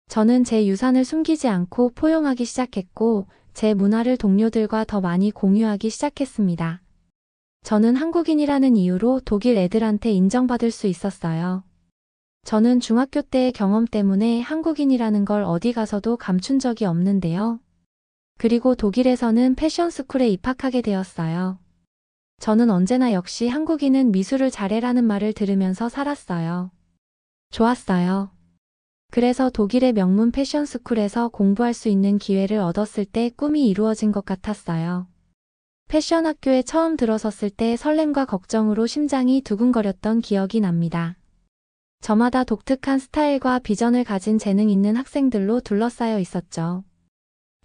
저는 제 유산을 숨기지 않고 포용하기 시작했고 제 문화를 동료들과 더 많이 공유하기 시작했습니다. 저는 한국인이라는 이유로 독일 애들한테 인정받을 수 있었어요. 저는 중학교 때의 경험 때문에 한국인이라는 걸 어디 가서도 감춘 적이 없는데요. 그리고 독일에서는 패션스쿨에 입학하게 되었어요. 저는 언제나 역시 한국인은 미술을 잘해라는 말을 들으면서 살았어요. 좋았어요. 그래서 독일의 명문 패션스쿨에서 공부할 수 있는 기회를 얻었을 때 꿈이 이루어진 것 같았어요. 패션 학교에 처음 들어섰을 때 설렘과 걱정으로 심장이 두근거렸던 기억이 납니다. 저마다 독특한 스타일과 비전을 가진 재능 있는 학생들로 둘러싸여 있었죠.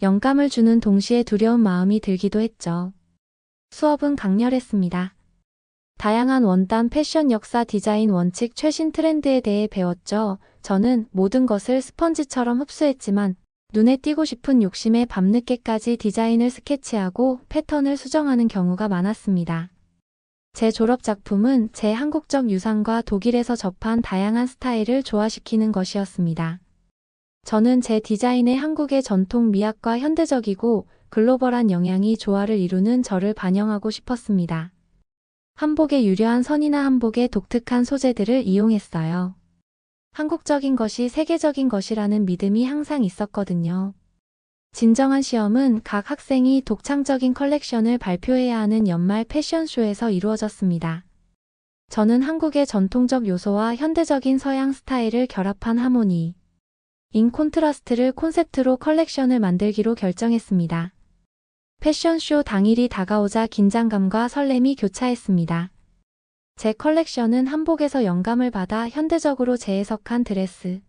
영감을 주는 동시에 두려운 마음이 들기도 했죠. 수업은 강렬했습니다. 다양한 원단, 패션 역사, 디자인 원칙, 최신 트렌드에 대해 배웠죠. 저는 모든 것을 스펀지처럼 흡수했지만 눈에 띄고 싶은 욕심에 밤늦게까지 디자인을 스케치하고 패턴을 수정하는 경우가 많았습니다. 제 졸업 작품은 제 한국적 유산과 독일에서 접한 다양한 스타일을 조화시키는 것이었습니다. 저는 제 디자인에 한국의 전통 미학과 현대적이고 글로벌한 영향이 조화를 이루는 저를 반영하고 싶었습니다. 한복의 유려한 선이나 한복의 독특한 소재들을 이용했어요. 한국적인 것이 세계적인 것이라는 믿음이 항상 있었거든요. 진정한 시험은 각 학생이 독창적인 컬렉션을 발표해야 하는 연말 패션쇼에서 이루어졌습니다. 저는 한국의 전통적 요소와 현대적인 서양 스타일을 결합한 하모니, 인 콘트라스트를 콘셉트로 컬렉션을 만들기로 결정했습니다. 패션쇼 당일이 다가오자 긴장감과 설렘이 교차했습니다. 제 컬렉션은 한복에서 영감을 받아 현대적으로 재해석한 드레스,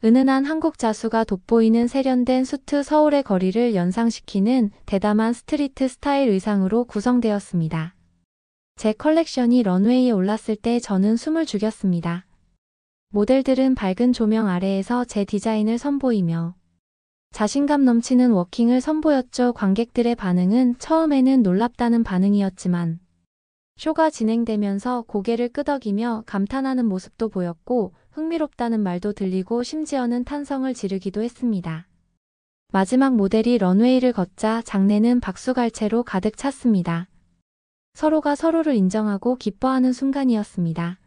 은은한 한국 자수가 돋보이는 세련된 수트 서울의 거리를 연상시키는 대담한 스트리트 스타일 의상으로 구성되었습니다. 제 컬렉션이 런웨이에 올랐을 때 저는 숨을 죽였습니다. 모델들은 밝은 조명 아래에서 제 디자인을 선보이며 자신감 넘치는 워킹을 선보였죠. 관객들의 반응은 처음에는 놀랍다는 반응이었지만 쇼가 진행되면서 고개를 끄덕이며 감탄하는 모습도 보였고 흥미롭다는 말도 들리고 심지어는 탄성을 지르기도 했습니다. 마지막 모델이 런웨이를 걷자 장내는 박수갈채로 가득 찼습니다. 서로가 서로를 인정하고 기뻐하는 순간이었습니다.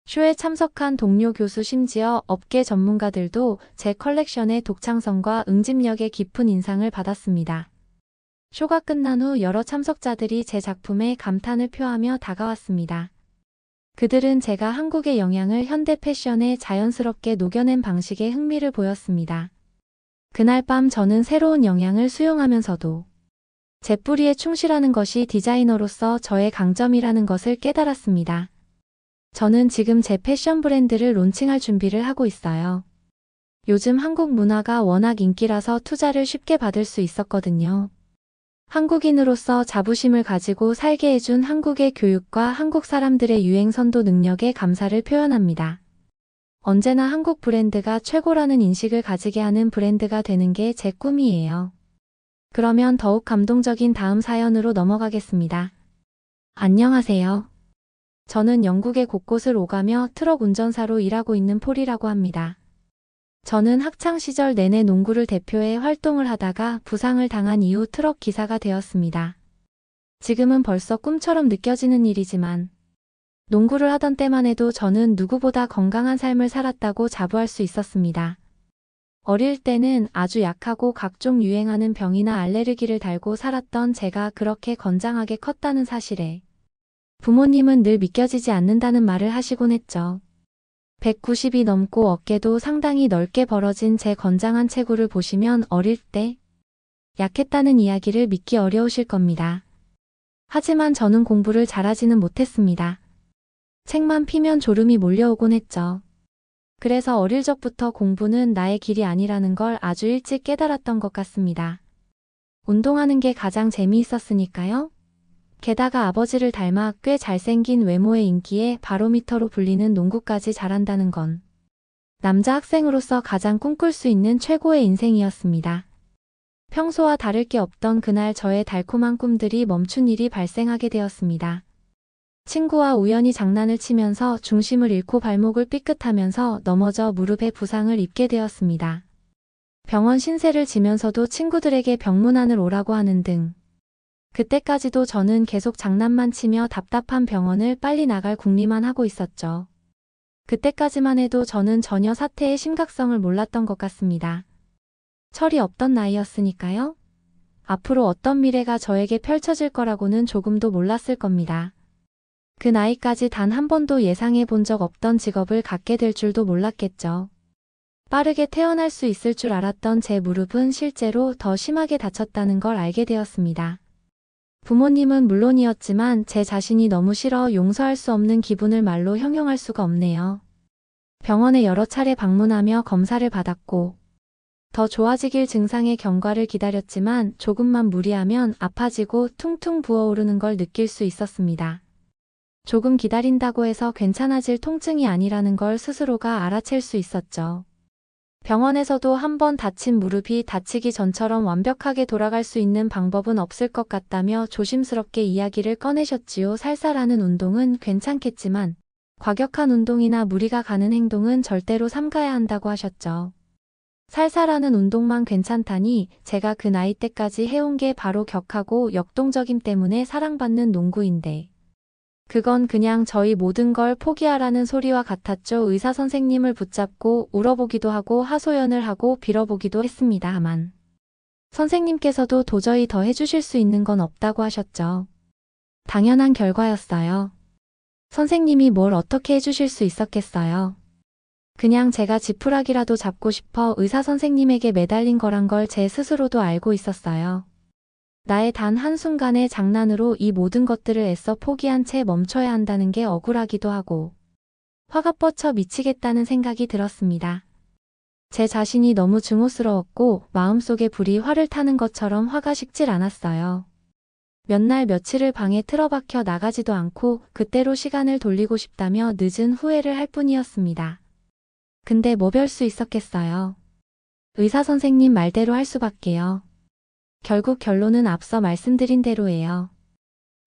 쇼에 참석한 동료 교수 심지어 업계 전문가들도 제 컬렉션의 독창성과 응집력에 깊은 인상을 받았습니다. 쇼가 끝난 후 여러 참석자들이 제 작품에 감탄을 표하며 다가왔습니다. 그들은 제가 한국의 영향을 현대 패션에 자연스럽게 녹여낸 방식에 흥미를 보였습니다. 그날 밤 저는 새로운 영향을 수용하면서도 제 뿌리에 충실하는 것이 디자이너로서 저의 강점이라는 것을 깨달았습니다. 저는 지금 제 패션 브랜드를 론칭할 준비를 하고 있어요. 요즘 한국 문화가 워낙 인기라서 투자를 쉽게 받을 수 있었거든요. 한국인으로서 자부심을 가지고 살게 해준 한국의 교육과 한국 사람들의 유행 선도 능력에 감사를 표현합니다. 언제나 한국 브랜드가 최고라는 인식을 가지게 하는 브랜드가 되는 게 제 꿈이에요. 그러면 더욱 감동적인 다음 사연으로 넘어가겠습니다. 안녕하세요. 저는 영국의 곳곳을 오가며 트럭 운전사로 일하고 있는 폴이라고 합니다. 저는 학창시절 내내 농구를 대표해 활동을 하다가 부상을 당한 이후 트럭 기사가 되었습니다. 지금은 벌써 꿈처럼 느껴지는 일이지만 농구를 하던 때만 해도 저는 누구보다 건강한 삶을 살았다고 자부할 수 있었습니다. 어릴 때는 아주 약하고 각종 유행하는 병이나 알레르기를 달고 살았던 제가 그렇게 건장하게 컸다는 사실에 부모님은 늘 믿겨지지 않는다는 말을 하시곤 했죠. 190이 넘고 어깨도 상당히 넓게 벌어진 제 건장한 체구를 보시면 어릴 때 약했다는 이야기를 믿기 어려우실 겁니다. 하지만 저는 공부를 잘하지는 못했습니다. 책만 피면 졸음이 몰려오곤 했죠. 그래서 어릴 적부터 공부는 나의 길이 아니라는 걸 아주 일찍 깨달았던 것 같습니다. 운동하는 게 가장 재미있었으니까요. 게다가 아버지를 닮아 꽤 잘생긴 외모의 인기에 바로미터로 불리는 농구까지 잘한다는 건 남자 학생으로서 가장 꿈꿀 수 있는 최고의 인생이었습니다. 평소와 다를 게 없던 그날 저의 달콤한 꿈들이 멈춘 일이 발생하게 되었습니다. 친구와 우연히 장난을 치면서 중심을 잃고 발목을 삐끗하면서 넘어져 무릎에 부상을 입게 되었습니다. 병원 신세를 지면서도 친구들에게 병문안을 오라고 하는 등 그때까지도 저는 계속 장난만 치며 답답한 병원을 빨리 나갈 궁리만 하고 있었죠. 그때까지만 해도 저는 전혀 사태의 심각성을 몰랐던 것 같습니다. 철이 없던 나이였으니까요. 앞으로 어떤 미래가 저에게 펼쳐질 거라고는 조금도 몰랐을 겁니다. 그 나이까지 단 한 번도 예상해 본 적 없던 직업을 갖게 될 줄도 몰랐겠죠. 빠르게 태어날 수 있을 줄 알았던 제 무릎은 실제로 더 심하게 다쳤다는 걸 알게 되었습니다. 부모님은 물론이었지만 제 자신이 너무 싫어 용서할 수 없는 기분을 말로 형용할 수가 없네요. 병원에 여러 차례 방문하며 검사를 받았고 더 좋아지길 증상의 경과를 기다렸지만 조금만 무리하면 아파지고 퉁퉁 부어오르는 걸 느낄 수 있었습니다. 조금 기다린다고 해서 괜찮아질 통증이 아니라는 걸 스스로가 알아챌 수 있었죠. 병원에서도 한 번 다친 무릎이 다치기 전처럼 완벽하게 돌아갈 수 있는 방법은 없을 것 같다며 조심스럽게 이야기를 꺼내셨지요. 살살하는 운동은 괜찮겠지만 과격한 운동이나 무리가 가는 행동은 절대로 삼가야 한다고 하셨죠. 살살하는 운동만 괜찮다니 제가 그 나이 때까지 해온 게 바로 격하고 역동적임 때문에 사랑받는 농구인데. 그건 그냥 저희 모든 걸 포기하라는 소리와 같았죠. 의사 선생님을 붙잡고 울어보기도 하고 하소연을 하고 빌어보기도 했습니다만 선생님께서도 도저히 더 해주실 수 있는 건 없다고 하셨죠. 당연한 결과였어요. 선생님이 뭘 어떻게 해주실 수 있었겠어요. 그냥 제가 지푸라기라도 잡고 싶어 의사 선생님에게 매달린 거란 걸 제 스스로도 알고 있었어요. 나의 단 한순간의 장난으로 이 모든 것들을 애써 포기한 채 멈춰야 한다는 게 억울하기도 하고 화가 뻗쳐 미치겠다는 생각이 들었습니다. 제 자신이 너무 증오스러웠고 마음속에 불이 활을 타는 것처럼 화가 식질 않았어요. 몇 날 며칠을 방에 틀어박혀 나가지도 않고 그때로 시간을 돌리고 싶다며 늦은 후회를 할 뿐이었습니다. 근데 뭐 별 수 있었겠어요. 의사 선생님 말대로 할 수밖에요. 결국 결론은 앞서 말씀드린 대로예요.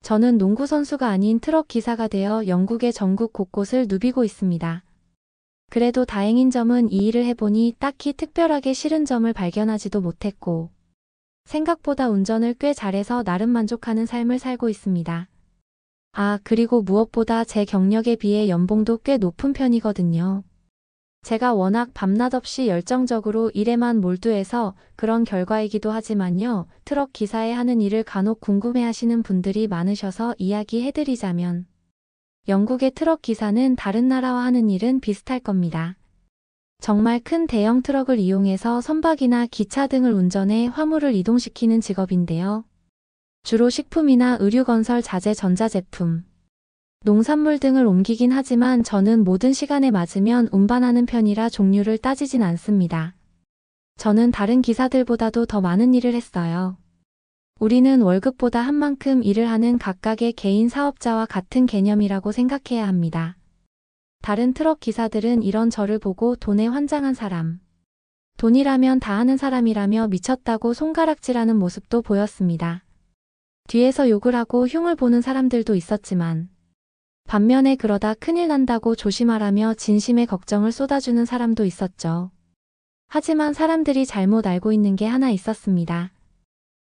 저는 농구 선수가 아닌 트럭 기사가 되어 영국의 전국 곳곳을 누비고 있습니다. 그래도 다행인 점은 이 일을 해보니 딱히 특별하게 싫은 점을 발견하지도 못했고 생각보다 운전을 꽤 잘해서 나름 만족하는 삶을 살고 있습니다. 아, 그리고 무엇보다 제 경력에 비해 연봉도 꽤 높은 편이거든요. 제가 워낙 밤낮 없이 열정적으로 일에만 몰두해서 그런 결과이기도 하지만요. 트럭 기사에 하는 일을 간혹 궁금해하시는 분들이 많으셔서 이야기해드리자면 영국의 트럭 기사는 다른 나라와 하는 일은 비슷할 겁니다. 정말 큰 대형 트럭을 이용해서 선박이나 기차 등을 운전해 화물을 이동시키는 직업인데요. 주로 식품이나 의류건설 자재 전자제품, 농산물 등을 옮기긴 하지만 저는 모든 시간에 맞으면 운반하는 편이라 종류를 따지진 않습니다. 저는 다른 기사들보다도 더 많은 일을 했어요. 우리는 월급보다 한 만큼 일을 하는 각각의 개인 사업자와 같은 개념이라고 생각해야 합니다. 다른 트럭 기사들은 이런 저를 보고 돈에 환장한 사람, 돈이라면 다 하는 사람이라며 미쳤다고 손가락질하는 모습도 보였습니다. 뒤에서 욕을 하고 흉을 보는 사람들도 있었지만 반면에 그러다 큰일 난다고 조심하라며 진심의 걱정을 쏟아주는 사람도 있었죠. 하지만 사람들이 잘못 알고 있는 게 하나 있었습니다.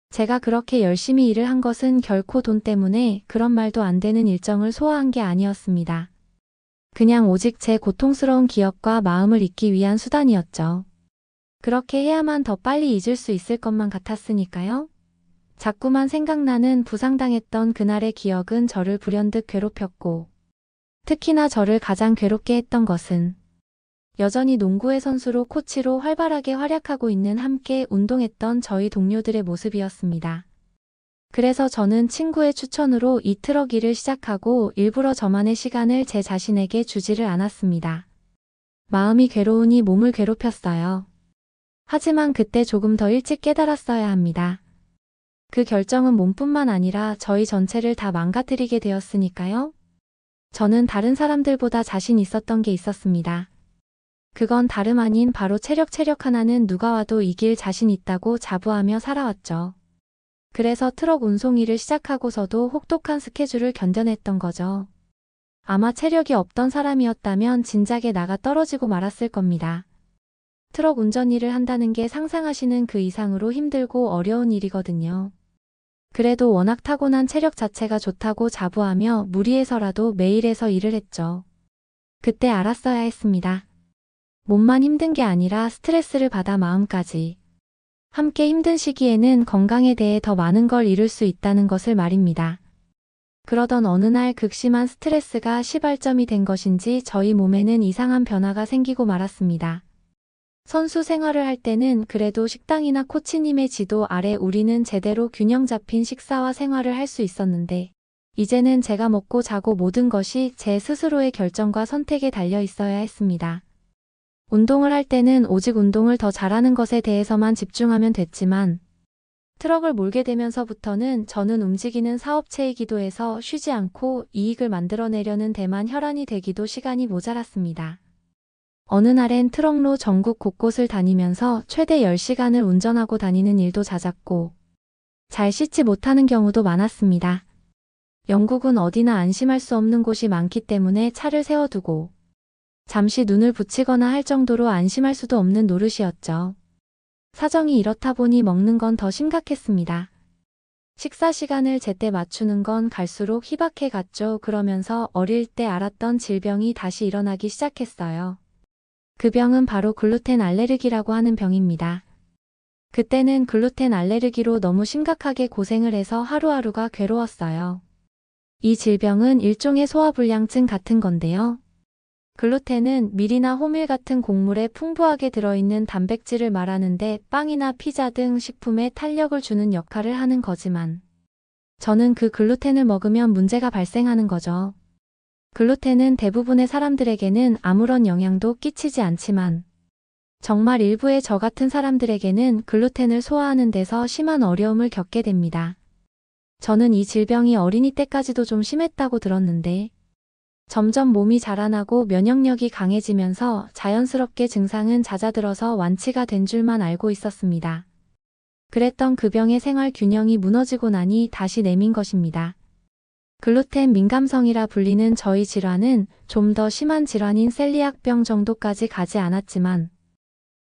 제가 그렇게 열심히 일을 한 것은 결코 돈 때문에 그런 말도 안 되는 일정을 소화한 게 아니었습니다. 그냥 오직 제 고통스러운 기억과 마음을 잊기 위한 수단이었죠. 그렇게 해야만 더 빨리 잊을 수 있을 것만 같았으니까요. 자꾸만 생각나는 부상당했던 그날의 기억은 저를 불현듯 괴롭혔고 특히나 저를 가장 괴롭게 했던 것은 여전히 농구의 선수로 코치로 활발하게 활약하고 있는 함께 운동했던 저희 동료들의 모습이었습니다. 그래서 저는 친구의 추천으로 이 트럭 일을 시작하고 일부러 저만의 시간을 제 자신에게 주지를 않았습니다. 마음이 괴로우니 몸을 괴롭혔어요. 하지만 그때 조금 더 일찍 깨달았어야 합니다. 그 결정은 몸뿐만 아니라 저희 전체를 다 망가뜨리게 되었으니까요. 저는 다른 사람들보다 자신 있었던 게 있었습니다. 그건 다름 아닌 바로 체력 하나는 누가 와도 이길 자신 있다고 자부하며 살아왔죠. 그래서 트럭 운송 일을 시작하고서도 혹독한 스케줄을 견뎌냈던 거죠. 아마 체력이 없던 사람이었다면 진작에 나가 떨어지고 말았을 겁니다. 트럭 운전 일을 한다는 게 상상하시는 그 이상으로 힘들고 어려운 일이거든요. 그래도 워낙 타고난 체력 자체가 좋다고 자부하며 무리해서라도 매일 해서 일을 했죠. 그때 알았어야 했습니다. 몸만 힘든 게 아니라 스트레스를 받아 마음까지. 함께 힘든 시기에는 건강에 대해 더 많은 걸 잃을 수 있다는 것을 말입니다. 그러던 어느 날 극심한 스트레스가 시발점이 된 것인지 저희 몸에는 이상한 변화가 생기고 말았습니다. 선수 생활을 할 때는 그래도 식당이나 코치님의 지도 아래 우리는 제대로 균형 잡힌 식사와 생활을 할 수 있었는데 이제는 제가 먹고 자고 모든 것이 제 스스로의 결정과 선택에 달려 있어야 했습니다. 운동을 할 때는 오직 운동을 더 잘하는 것에 대해서만 집중하면 됐지만 트럭을 몰게 되면서부터는 저는 움직이는 사업체이기도 해서 쉬지 않고 이익을 만들어내려는 데만 혈안이 되기도 시간이 모자랐습니다. 어느 날엔 트럭로 전국 곳곳을 다니면서 최대 10시간을 운전하고 다니는 일도 잦았고, 잘 씻지 못하는 경우도 많았습니다. 영국은 어디나 안심할 수 없는 곳이 많기 때문에 차를 세워두고 잠시 눈을 붙이거나 할 정도로 안심할 수도 없는 노릇이었죠. 사정이 이렇다 보니 먹는 건 더 심각했습니다. 식사 시간을 제때 맞추는 건 갈수록 희박해 갔죠. 그러면서 어릴 때 알았던 질병이 다시 일어나기 시작했어요. 그 병은 바로 글루텐 알레르기라고 하는 병입니다. 그때는 글루텐 알레르기로 너무 심각하게 고생을 해서 하루하루가 괴로웠어요. 이 질병은 일종의 소화불량증 같은 건데요. 글루텐은 밀이나 호밀 같은 곡물에 풍부하게 들어있는 단백질을 말하는데 빵이나 피자 등 식품에 탄력을 주는 역할을 하는 거지만 저는 그 글루텐을 먹으면 문제가 발생하는 거죠. 글루텐은 대부분의 사람들에게는 아무런 영향도 끼치지 않지만 정말 일부의 저 같은 사람들에게는 글루텐을 소화하는 데서 심한 어려움을 겪게 됩니다. 저는 이 질병이 어린이 때까지도 좀 심했다고 들었는데 점점 몸이 자라나고 면역력이 강해지면서 자연스럽게 증상은 잦아들어서 완치가 된 줄만 알고 있었습니다. 그랬던 그 병의 생활 균형이 무너지고 나니 다시 내민 것입니다. 글루텐 민감성이라 불리는 저희 질환은 좀 더 심한 질환인 셀리악병 정도까지 가지 않았지만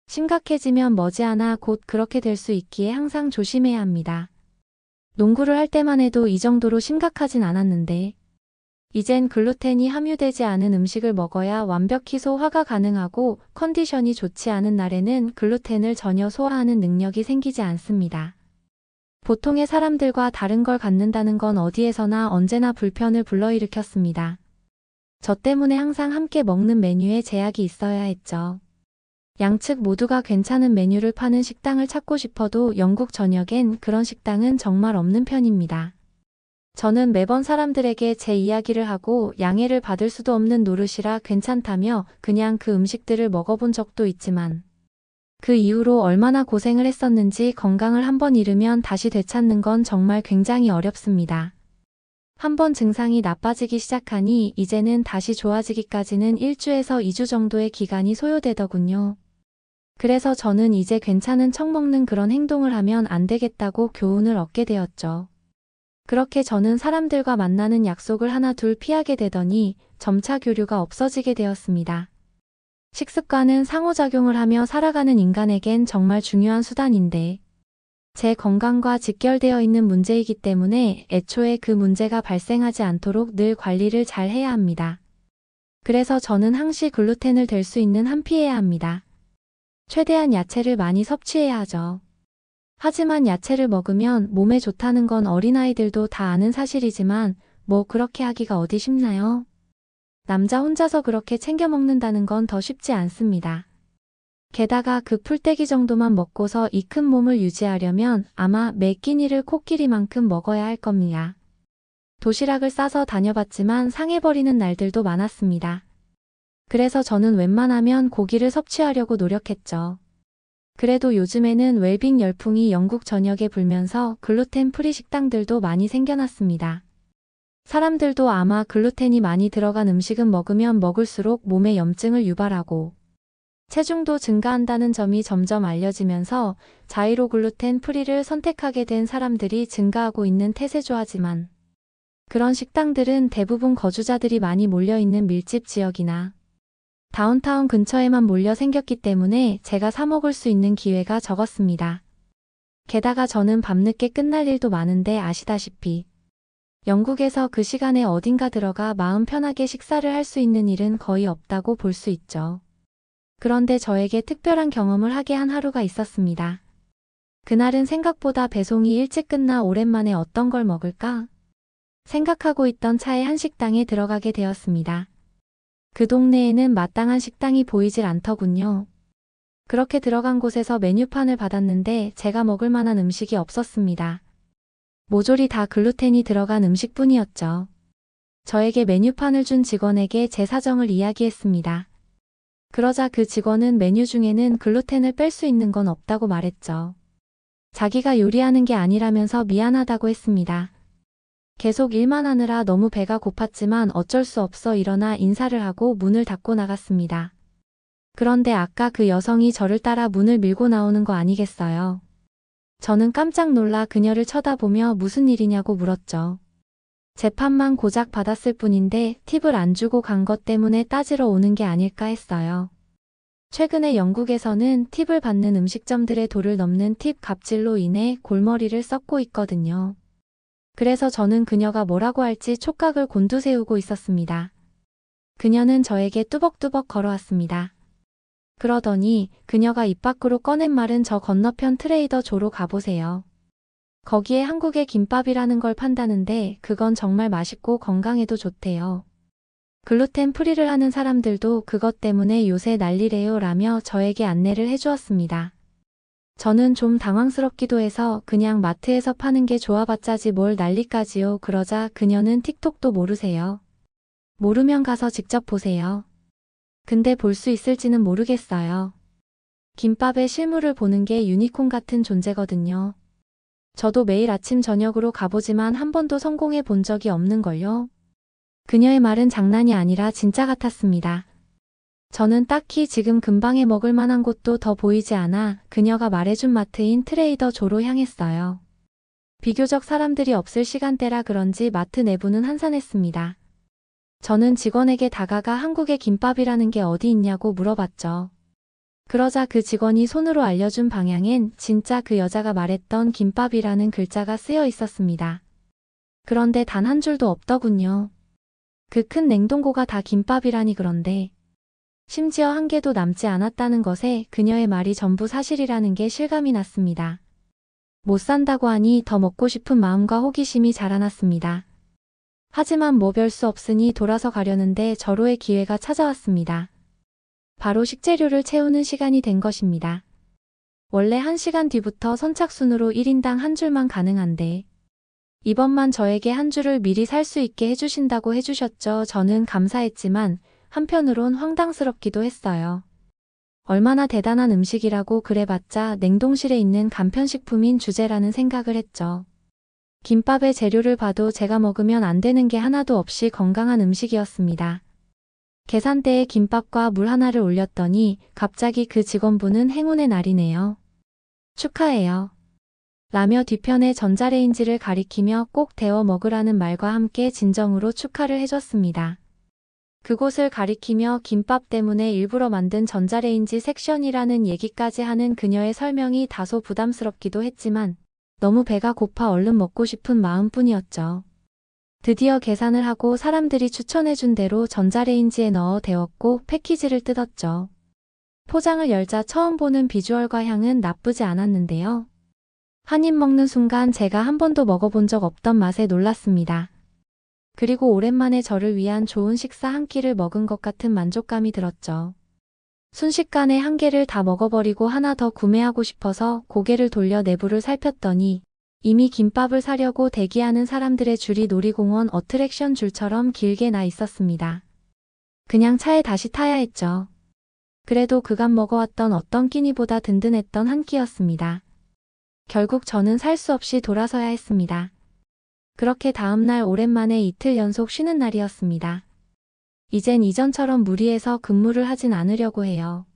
심각해지면 머지않아 곧 그렇게 될 수 있기에 항상 조심해야 합니다. 농구를 할 때만 해도 이 정도로 심각하진 않았는데 이젠 글루텐이 함유되지 않은 음식을 먹어야 완벽히 소화가 가능하고 컨디션이 좋지 않은 날에는 글루텐을 전혀 소화하는 능력이 생기지 않습니다. 보통의 사람들과 다른 걸 갖는다는 건 어디에서나 언제나 불편을 불러일으켰습니다. 저 때문에 항상 함께 먹는 메뉴에 제약이 있어야 했죠. 양측 모두가 괜찮은 메뉴를 파는 식당을 찾고 싶어도 영국 전역엔 그런 식당은 정말 없는 편입니다. 저는 매번 사람들에게 제 이야기를 하고 양해를 받을 수도 없는 노릇이라 괜찮다며 그냥 그 음식들을 먹어본 적도 있지만 그 이후로 얼마나 고생을 했었는지 건강을 한번 잃으면 다시 되찾는 건 정말 굉장히 어렵습니다. 한번 증상이 나빠지기 시작하니 이제는 다시 좋아지기까지는 1주에서 2주 정도의 기간이 소요되더군요. 그래서 저는 이제 괜찮은 척 먹는 그런 행동을 하면 안 되겠다고 교훈을 얻게 되었죠. 그렇게 저는 사람들과 만나는 약속을 하나 둘 피하게 되더니 점차 교류가 없어지게 되었습니다. 식습관은 상호작용을 하며 살아가는 인간에겐 정말 중요한 수단인데 제 건강과 직결되어 있는 문제이기 때문에 애초에 그 문제가 발생하지 않도록 늘 관리를 잘 해야 합니다. 그래서 저는 항시 글루텐을 댈 수 있는 한 피해야 합니다. 최대한 야채를 많이 섭취해야 하죠. 하지만 야채를 먹으면 몸에 좋다는 건 어린아이들도 다 아는 사실이지만 뭐 그렇게 하기가 어디 쉽나요? 남자 혼자서 그렇게 챙겨 먹는다는 건 더 쉽지 않습니다. 게다가 그 풀떼기 정도만 먹고서 이 큰 몸을 유지하려면 아마 매 끼니를 코끼리만큼 먹어야 할 겁니다. 도시락을 싸서 다녀봤지만 상해버리는 날들도 많았습니다. 그래서 저는 웬만하면 고기를 섭취하려고 노력했죠. 그래도 요즘에는 웰빙 열풍이 영국 전역에 불면서 글루텐 프리 식당들도 많이 생겨났습니다. 사람들도 아마 글루텐이 많이 들어간 음식은 먹으면 먹을수록 몸에 염증을 유발하고 체중도 증가한다는 점이 점점 알려지면서 자이로 글루텐 프리를 선택하게 된 사람들이 증가하고 있는 태세죠. 하지만 그런 식당들은 대부분 거주자들이 많이 몰려있는 밀집 지역이나 다운타운 근처에만 몰려 생겼기 때문에 제가 사 먹을 수 있는 기회가 적었습니다. 게다가 저는 밤늦게 끝날 일도 많은데 아시다시피 영국에서 그 시간에 어딘가 들어가 마음 편하게 식사를 할 수 있는 일은 거의 없다고 볼 수 있죠. 그런데 저에게 특별한 경험을 하게 한 하루가 있었습니다. 그날은 생각보다 배송이 일찍 끝나 오랜만에 어떤 걸 먹을까 생각하고 있던 차에 한 식당에 들어가게 되었습니다. 그 동네에는 마땅한 식당이 보이질 않더군요. 그렇게 들어간 곳에서 메뉴판을 받았는데 제가 먹을 만한 음식이 없었습니다. 모조리 다 글루텐이 들어간 음식뿐이었죠. 저에게 메뉴판을 준 직원에게 제 사정을 이야기했습니다. 그러자 그 직원은 메뉴 중에는 글루텐을 뺄 수 있는 건 없다고 말했죠. 자기가 요리하는 게 아니라면서 미안하다고 했습니다. 계속 일만 하느라 너무 배가 고팠지만 어쩔 수 없어 일어나 인사를 하고 문을 닫고 나갔습니다. 그런데 아까 그 여성이 저를 따라 문을 밀고 나오는 거 아니겠어요? 저는 깜짝 놀라 그녀를 쳐다보며 무슨 일이냐고 물었죠. 재판만 고작 받았을 뿐인데 팁을 안 주고 간 것 때문에 따지러 오는 게 아닐까 했어요. 최근에 영국에서는 팁을 받는 음식점들의 도를 넘는 팁 갑질로 인해 골머리를 썩고 있거든요. 그래서 저는 그녀가 뭐라고 할지 촉각을 곤두세우고 있었습니다. 그녀는 저에게 뚜벅뚜벅 걸어왔습니다. 그러더니 그녀가 입 밖으로 꺼낸 말은 저 건너편 트레이더 조로 가보세요. 거기에 한국의 김밥이라는 걸 판다는데 그건 정말 맛있고 건강에도 좋대요. 글루텐 프리를 하는 사람들도 그것 때문에 요새 난리래요 라며 저에게 안내를 해주었습니다. 저는 좀 당황스럽기도 해서 그냥 마트에서 파는 게 좋아봤자지 뭘 난리까지요. 그러자 그녀는 틱톡도 모르세요. 모르면 가서 직접 보세요. 근데 볼 수 있을지는 모르겠어요. 김밥의 실물을 보는 게 유니콘 같은 존재거든요. 저도 매일 아침 저녁으로 가보지만 한 번도 성공해 본 적이 없는걸요. 그녀의 말은 장난이 아니라 진짜 같았습니다. 저는 딱히 지금 근방에 먹을 만한 곳도 더 보이지 않아 그녀가 말해준 마트인 트레이더 조로 향했어요. 비교적 사람들이 없을 시간대라 그런지 마트 내부는 한산했습니다. 저는 직원에게 다가가 한국의 김밥이라는 게 어디 있냐고 물어봤죠. 그러자 그 직원이 손으로 알려준 방향엔 진짜 그 여자가 말했던 김밥이라는 글자가 쓰여 있었습니다. 그런데 단 한 줄도 없더군요. 그 큰 냉동고가 다 김밥이라니. 그런데 심지어 한 개도 남지 않았다는 것에 그녀의 말이 전부 사실이라는 게 실감이 났습니다. 못 산다고 하니 더 먹고 싶은 마음과 호기심이 자라났습니다. 하지만 뭐 별 수 없으니 돌아서 가려는데 절호의 기회가 찾아왔습니다. 바로 식재료를 채우는 시간이 된 것입니다. 원래 1시간 뒤부터 선착순으로 1인당 한 줄만 가능한데 이번만 저에게 한 줄을 미리 살 수 있게 해주신다고 해주셨죠. 저는 감사했지만 한편으론 황당스럽기도 했어요. 얼마나 대단한 음식이라고 그래봤자 냉동실에 있는 간편식품인 주제라는 생각을 했죠. 김밥의 재료를 봐도 제가 먹으면 안 되는 게 하나도 없이 건강한 음식이었습니다. 계산대에 김밥과 물 하나를 올렸더니 갑자기 그 직원분은 행운의 날이네요. 축하해요. 라며 뒤편에 전자레인지를 가리키며 꼭 데워 먹으라는 말과 함께 진정으로 축하를 해줬습니다. 그곳을 가리키며 김밥 때문에 일부러 만든 전자레인지 섹션이라는 얘기까지 하는 그녀의 설명이 다소 부담스럽기도 했지만 너무 배가 고파 얼른 먹고 싶은 마음뿐이었죠. 드디어 계산을 하고 사람들이 추천해준 대로 전자레인지에 넣어 데웠고 패키지를 뜯었죠. 포장을 열자 처음 보는 비주얼과 향은 나쁘지 않았는데요. 한 입 먹는 순간 제가 한 번도 먹어본 적 없던 맛에 놀랐습니다. 그리고 오랜만에 저를 위한 좋은 식사 한 끼를 먹은 것 같은 만족감이 들었죠. 순식간에 한 개를 다 먹어버리고 하나 더 구매하고 싶어서 고개를 돌려 내부를 살폈더니 이미 김밥을 사려고 대기하는 사람들의 줄이 놀이공원 어트랙션 줄처럼 길게 나 있었습니다. 그냥 차에 다시 타야 했죠. 그래도 그간 먹어왔던 어떤 끼니보다 든든했던 한 끼였습니다. 결국 저는 살 수 없이 돌아서야 했습니다. 그렇게 다음날 오랜만에 이틀 연속 쉬는 날이었습니다. 이젠 이전처럼 무리해서 근무를 하진 않으려고 해요.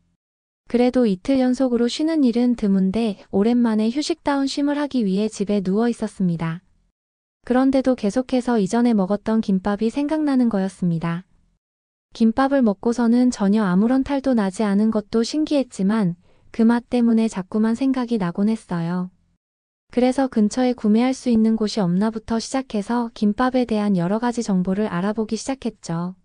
그래도 이틀 연속으로 쉬는 일은 드문데 오랜만에 휴식다운 쉼을 하기 위해 집에 누워 있었습니다. 그런데도 계속해서 이전에 먹었던 김밥이 생각나는 거였습니다. 김밥을 먹고서는 전혀 아무런 탈도 나지 않은 것도 신기했지만 그 맛 때문에 자꾸만 생각이 나곤 했어요. 그래서 근처에 구매할 수 있는 곳이 없나부터 시작해서 김밥에 대한 여러 가지 정보를 알아보기 시작했죠.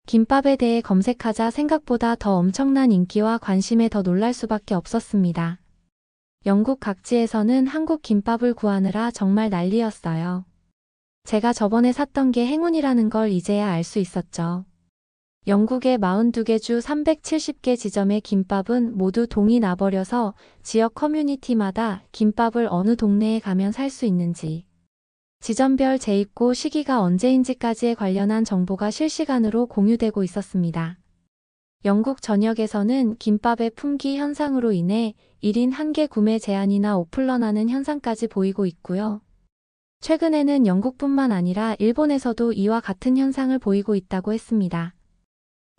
김밥에 대해 검색하자 생각보다 더 엄청난 인기와 관심에 더 놀랄 수밖에 없었습니다. 영국 각지에서는 한국 김밥을 구하느라 정말 난리였어요. 제가 저번에 샀던 게 행운이라는 걸 이제야 알 수 있었죠. 영국의 42개 주 370개 지점의 김밥은 모두 동이 나버려서 지역 커뮤니티마다 김밥을 어느 동네에 가면 살 수 있는지, 지점별 재입고 시기가 언제인지까지에 관련한 정보가 실시간으로 공유되고 있었습니다. 영국 전역에서는 김밥의 품귀 현상으로 인해 1인 1개 구매 제한이나 오플런하는 현상까지 보이고 있고요. 최근에는 영국뿐만 아니라 일본에서도 이와 같은 현상을 보이고 있다고 했습니다.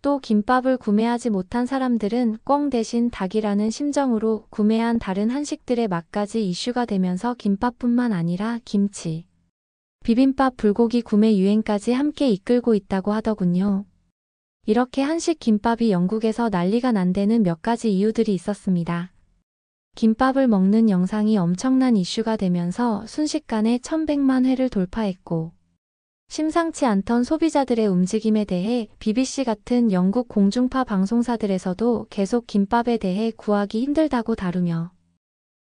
또 김밥을 구매하지 못한 사람들은 꿩 대신 닭이라는 심정으로 구매한 다른 한식들의 맛까지 이슈가 되면서 김밥뿐만 아니라 김치, 비빔밥, 불고기 구매 유행까지 함께 이끌고 있다고 하더군요. 이렇게 한식 김밥이 영국에서 난리가 난 데는 몇 가지 이유들이 있었습니다. 김밥을 먹는 영상이 엄청난 이슈가 되면서 순식간에 1100만 회를 돌파했고, 심상치 않던 소비자들의 움직임에 대해 BBC 같은 영국 공중파 방송사들에서도 계속 김밥에 대해 구하기 힘들다고 다루며,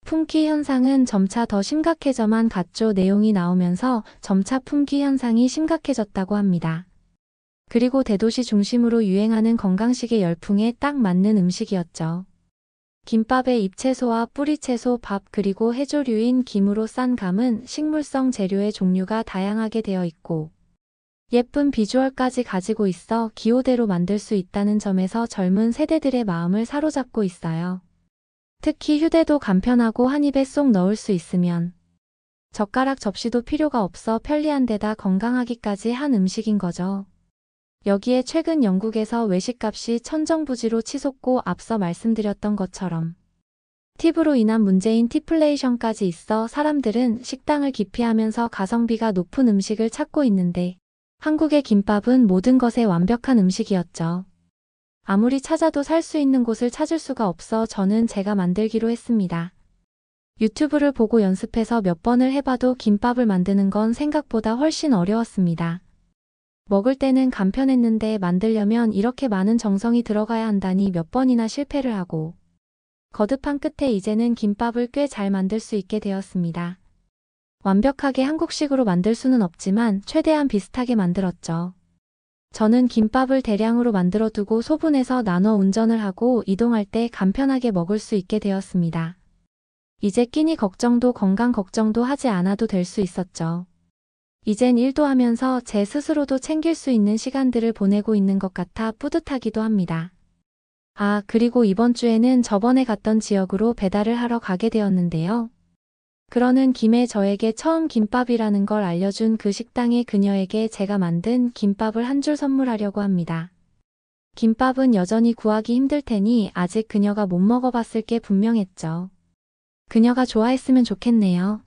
품귀 현상은 점차 더 심각해져만 갔죠. 내용이 나오면서 점차 품귀 현상이 심각해졌다고 합니다. 그리고 대도시 중심으로 유행하는 건강식의 열풍에 딱 맞는 음식이었죠. 김밥에 잎채소와 뿌리채소, 밥 그리고 해조류인 김으로 싼 감은 식물성 재료의 종류가 다양하게 되어 있고 예쁜 비주얼까지 가지고 있어 기호대로 만들 수 있다는 점에서 젊은 세대들의 마음을 사로잡고 있어요. 특히 휴대도 간편하고 한 입에 쏙 넣을 수 있으면 젓가락 접시도 필요가 없어 편리한 데다 건강하기까지 한 음식인 거죠. 여기에 최근 영국에서 외식값이 천정부지로 치솟고 앞서 말씀드렸던 것처럼 팁으로 인한 문제인 팁플레이션까지 있어 사람들은 식당을 기피하면서 가성비가 높은 음식을 찾고 있는데 한국의 김밥은 모든 것에 완벽한 음식이었죠. 아무리 찾아도 살 수 있는 곳을 찾을 수가 없어 저는 제가 만들기로 했습니다. 유튜브를 보고 연습해서 몇 번을 해봐도 김밥을 만드는 건 생각보다 훨씬 어려웠습니다. 먹을 때는 간편했는데 만들려면 이렇게 많은 정성이 들어가야 한다니 몇 번이나 실패를 하고 거듭한 끝에 이제는 김밥을 꽤 잘 만들 수 있게 되었습니다. 완벽하게 한국식으로 만들 수는 없지만 최대한 비슷하게 만들었죠. 저는 김밥을 대량으로 만들어 두고 소분해서 나눠 운전을 하고 이동할 때 간편하게 먹을 수 있게 되었습니다. 이제 끼니 걱정도 건강 걱정도 하지 않아도 될 수 있었죠. 이젠 일도 하면서 제 스스로도 챙길 수 있는 시간들을 보내고 있는 것 같아 뿌듯하기도 합니다. 아, 그리고 이번 주에는 저번에 갔던 지역으로 배달을 하러 가게 되었는데요. 그러는 김에 저에게 처음 김밥이라는 걸 알려준 그 식당의 그녀에게 제가 만든 김밥을 한 줄 선물하려고 합니다. 김밥은 여전히 구하기 힘들 테니 아직 그녀가 못 먹어봤을 게 분명했죠. 그녀가 좋아했으면 좋겠네요.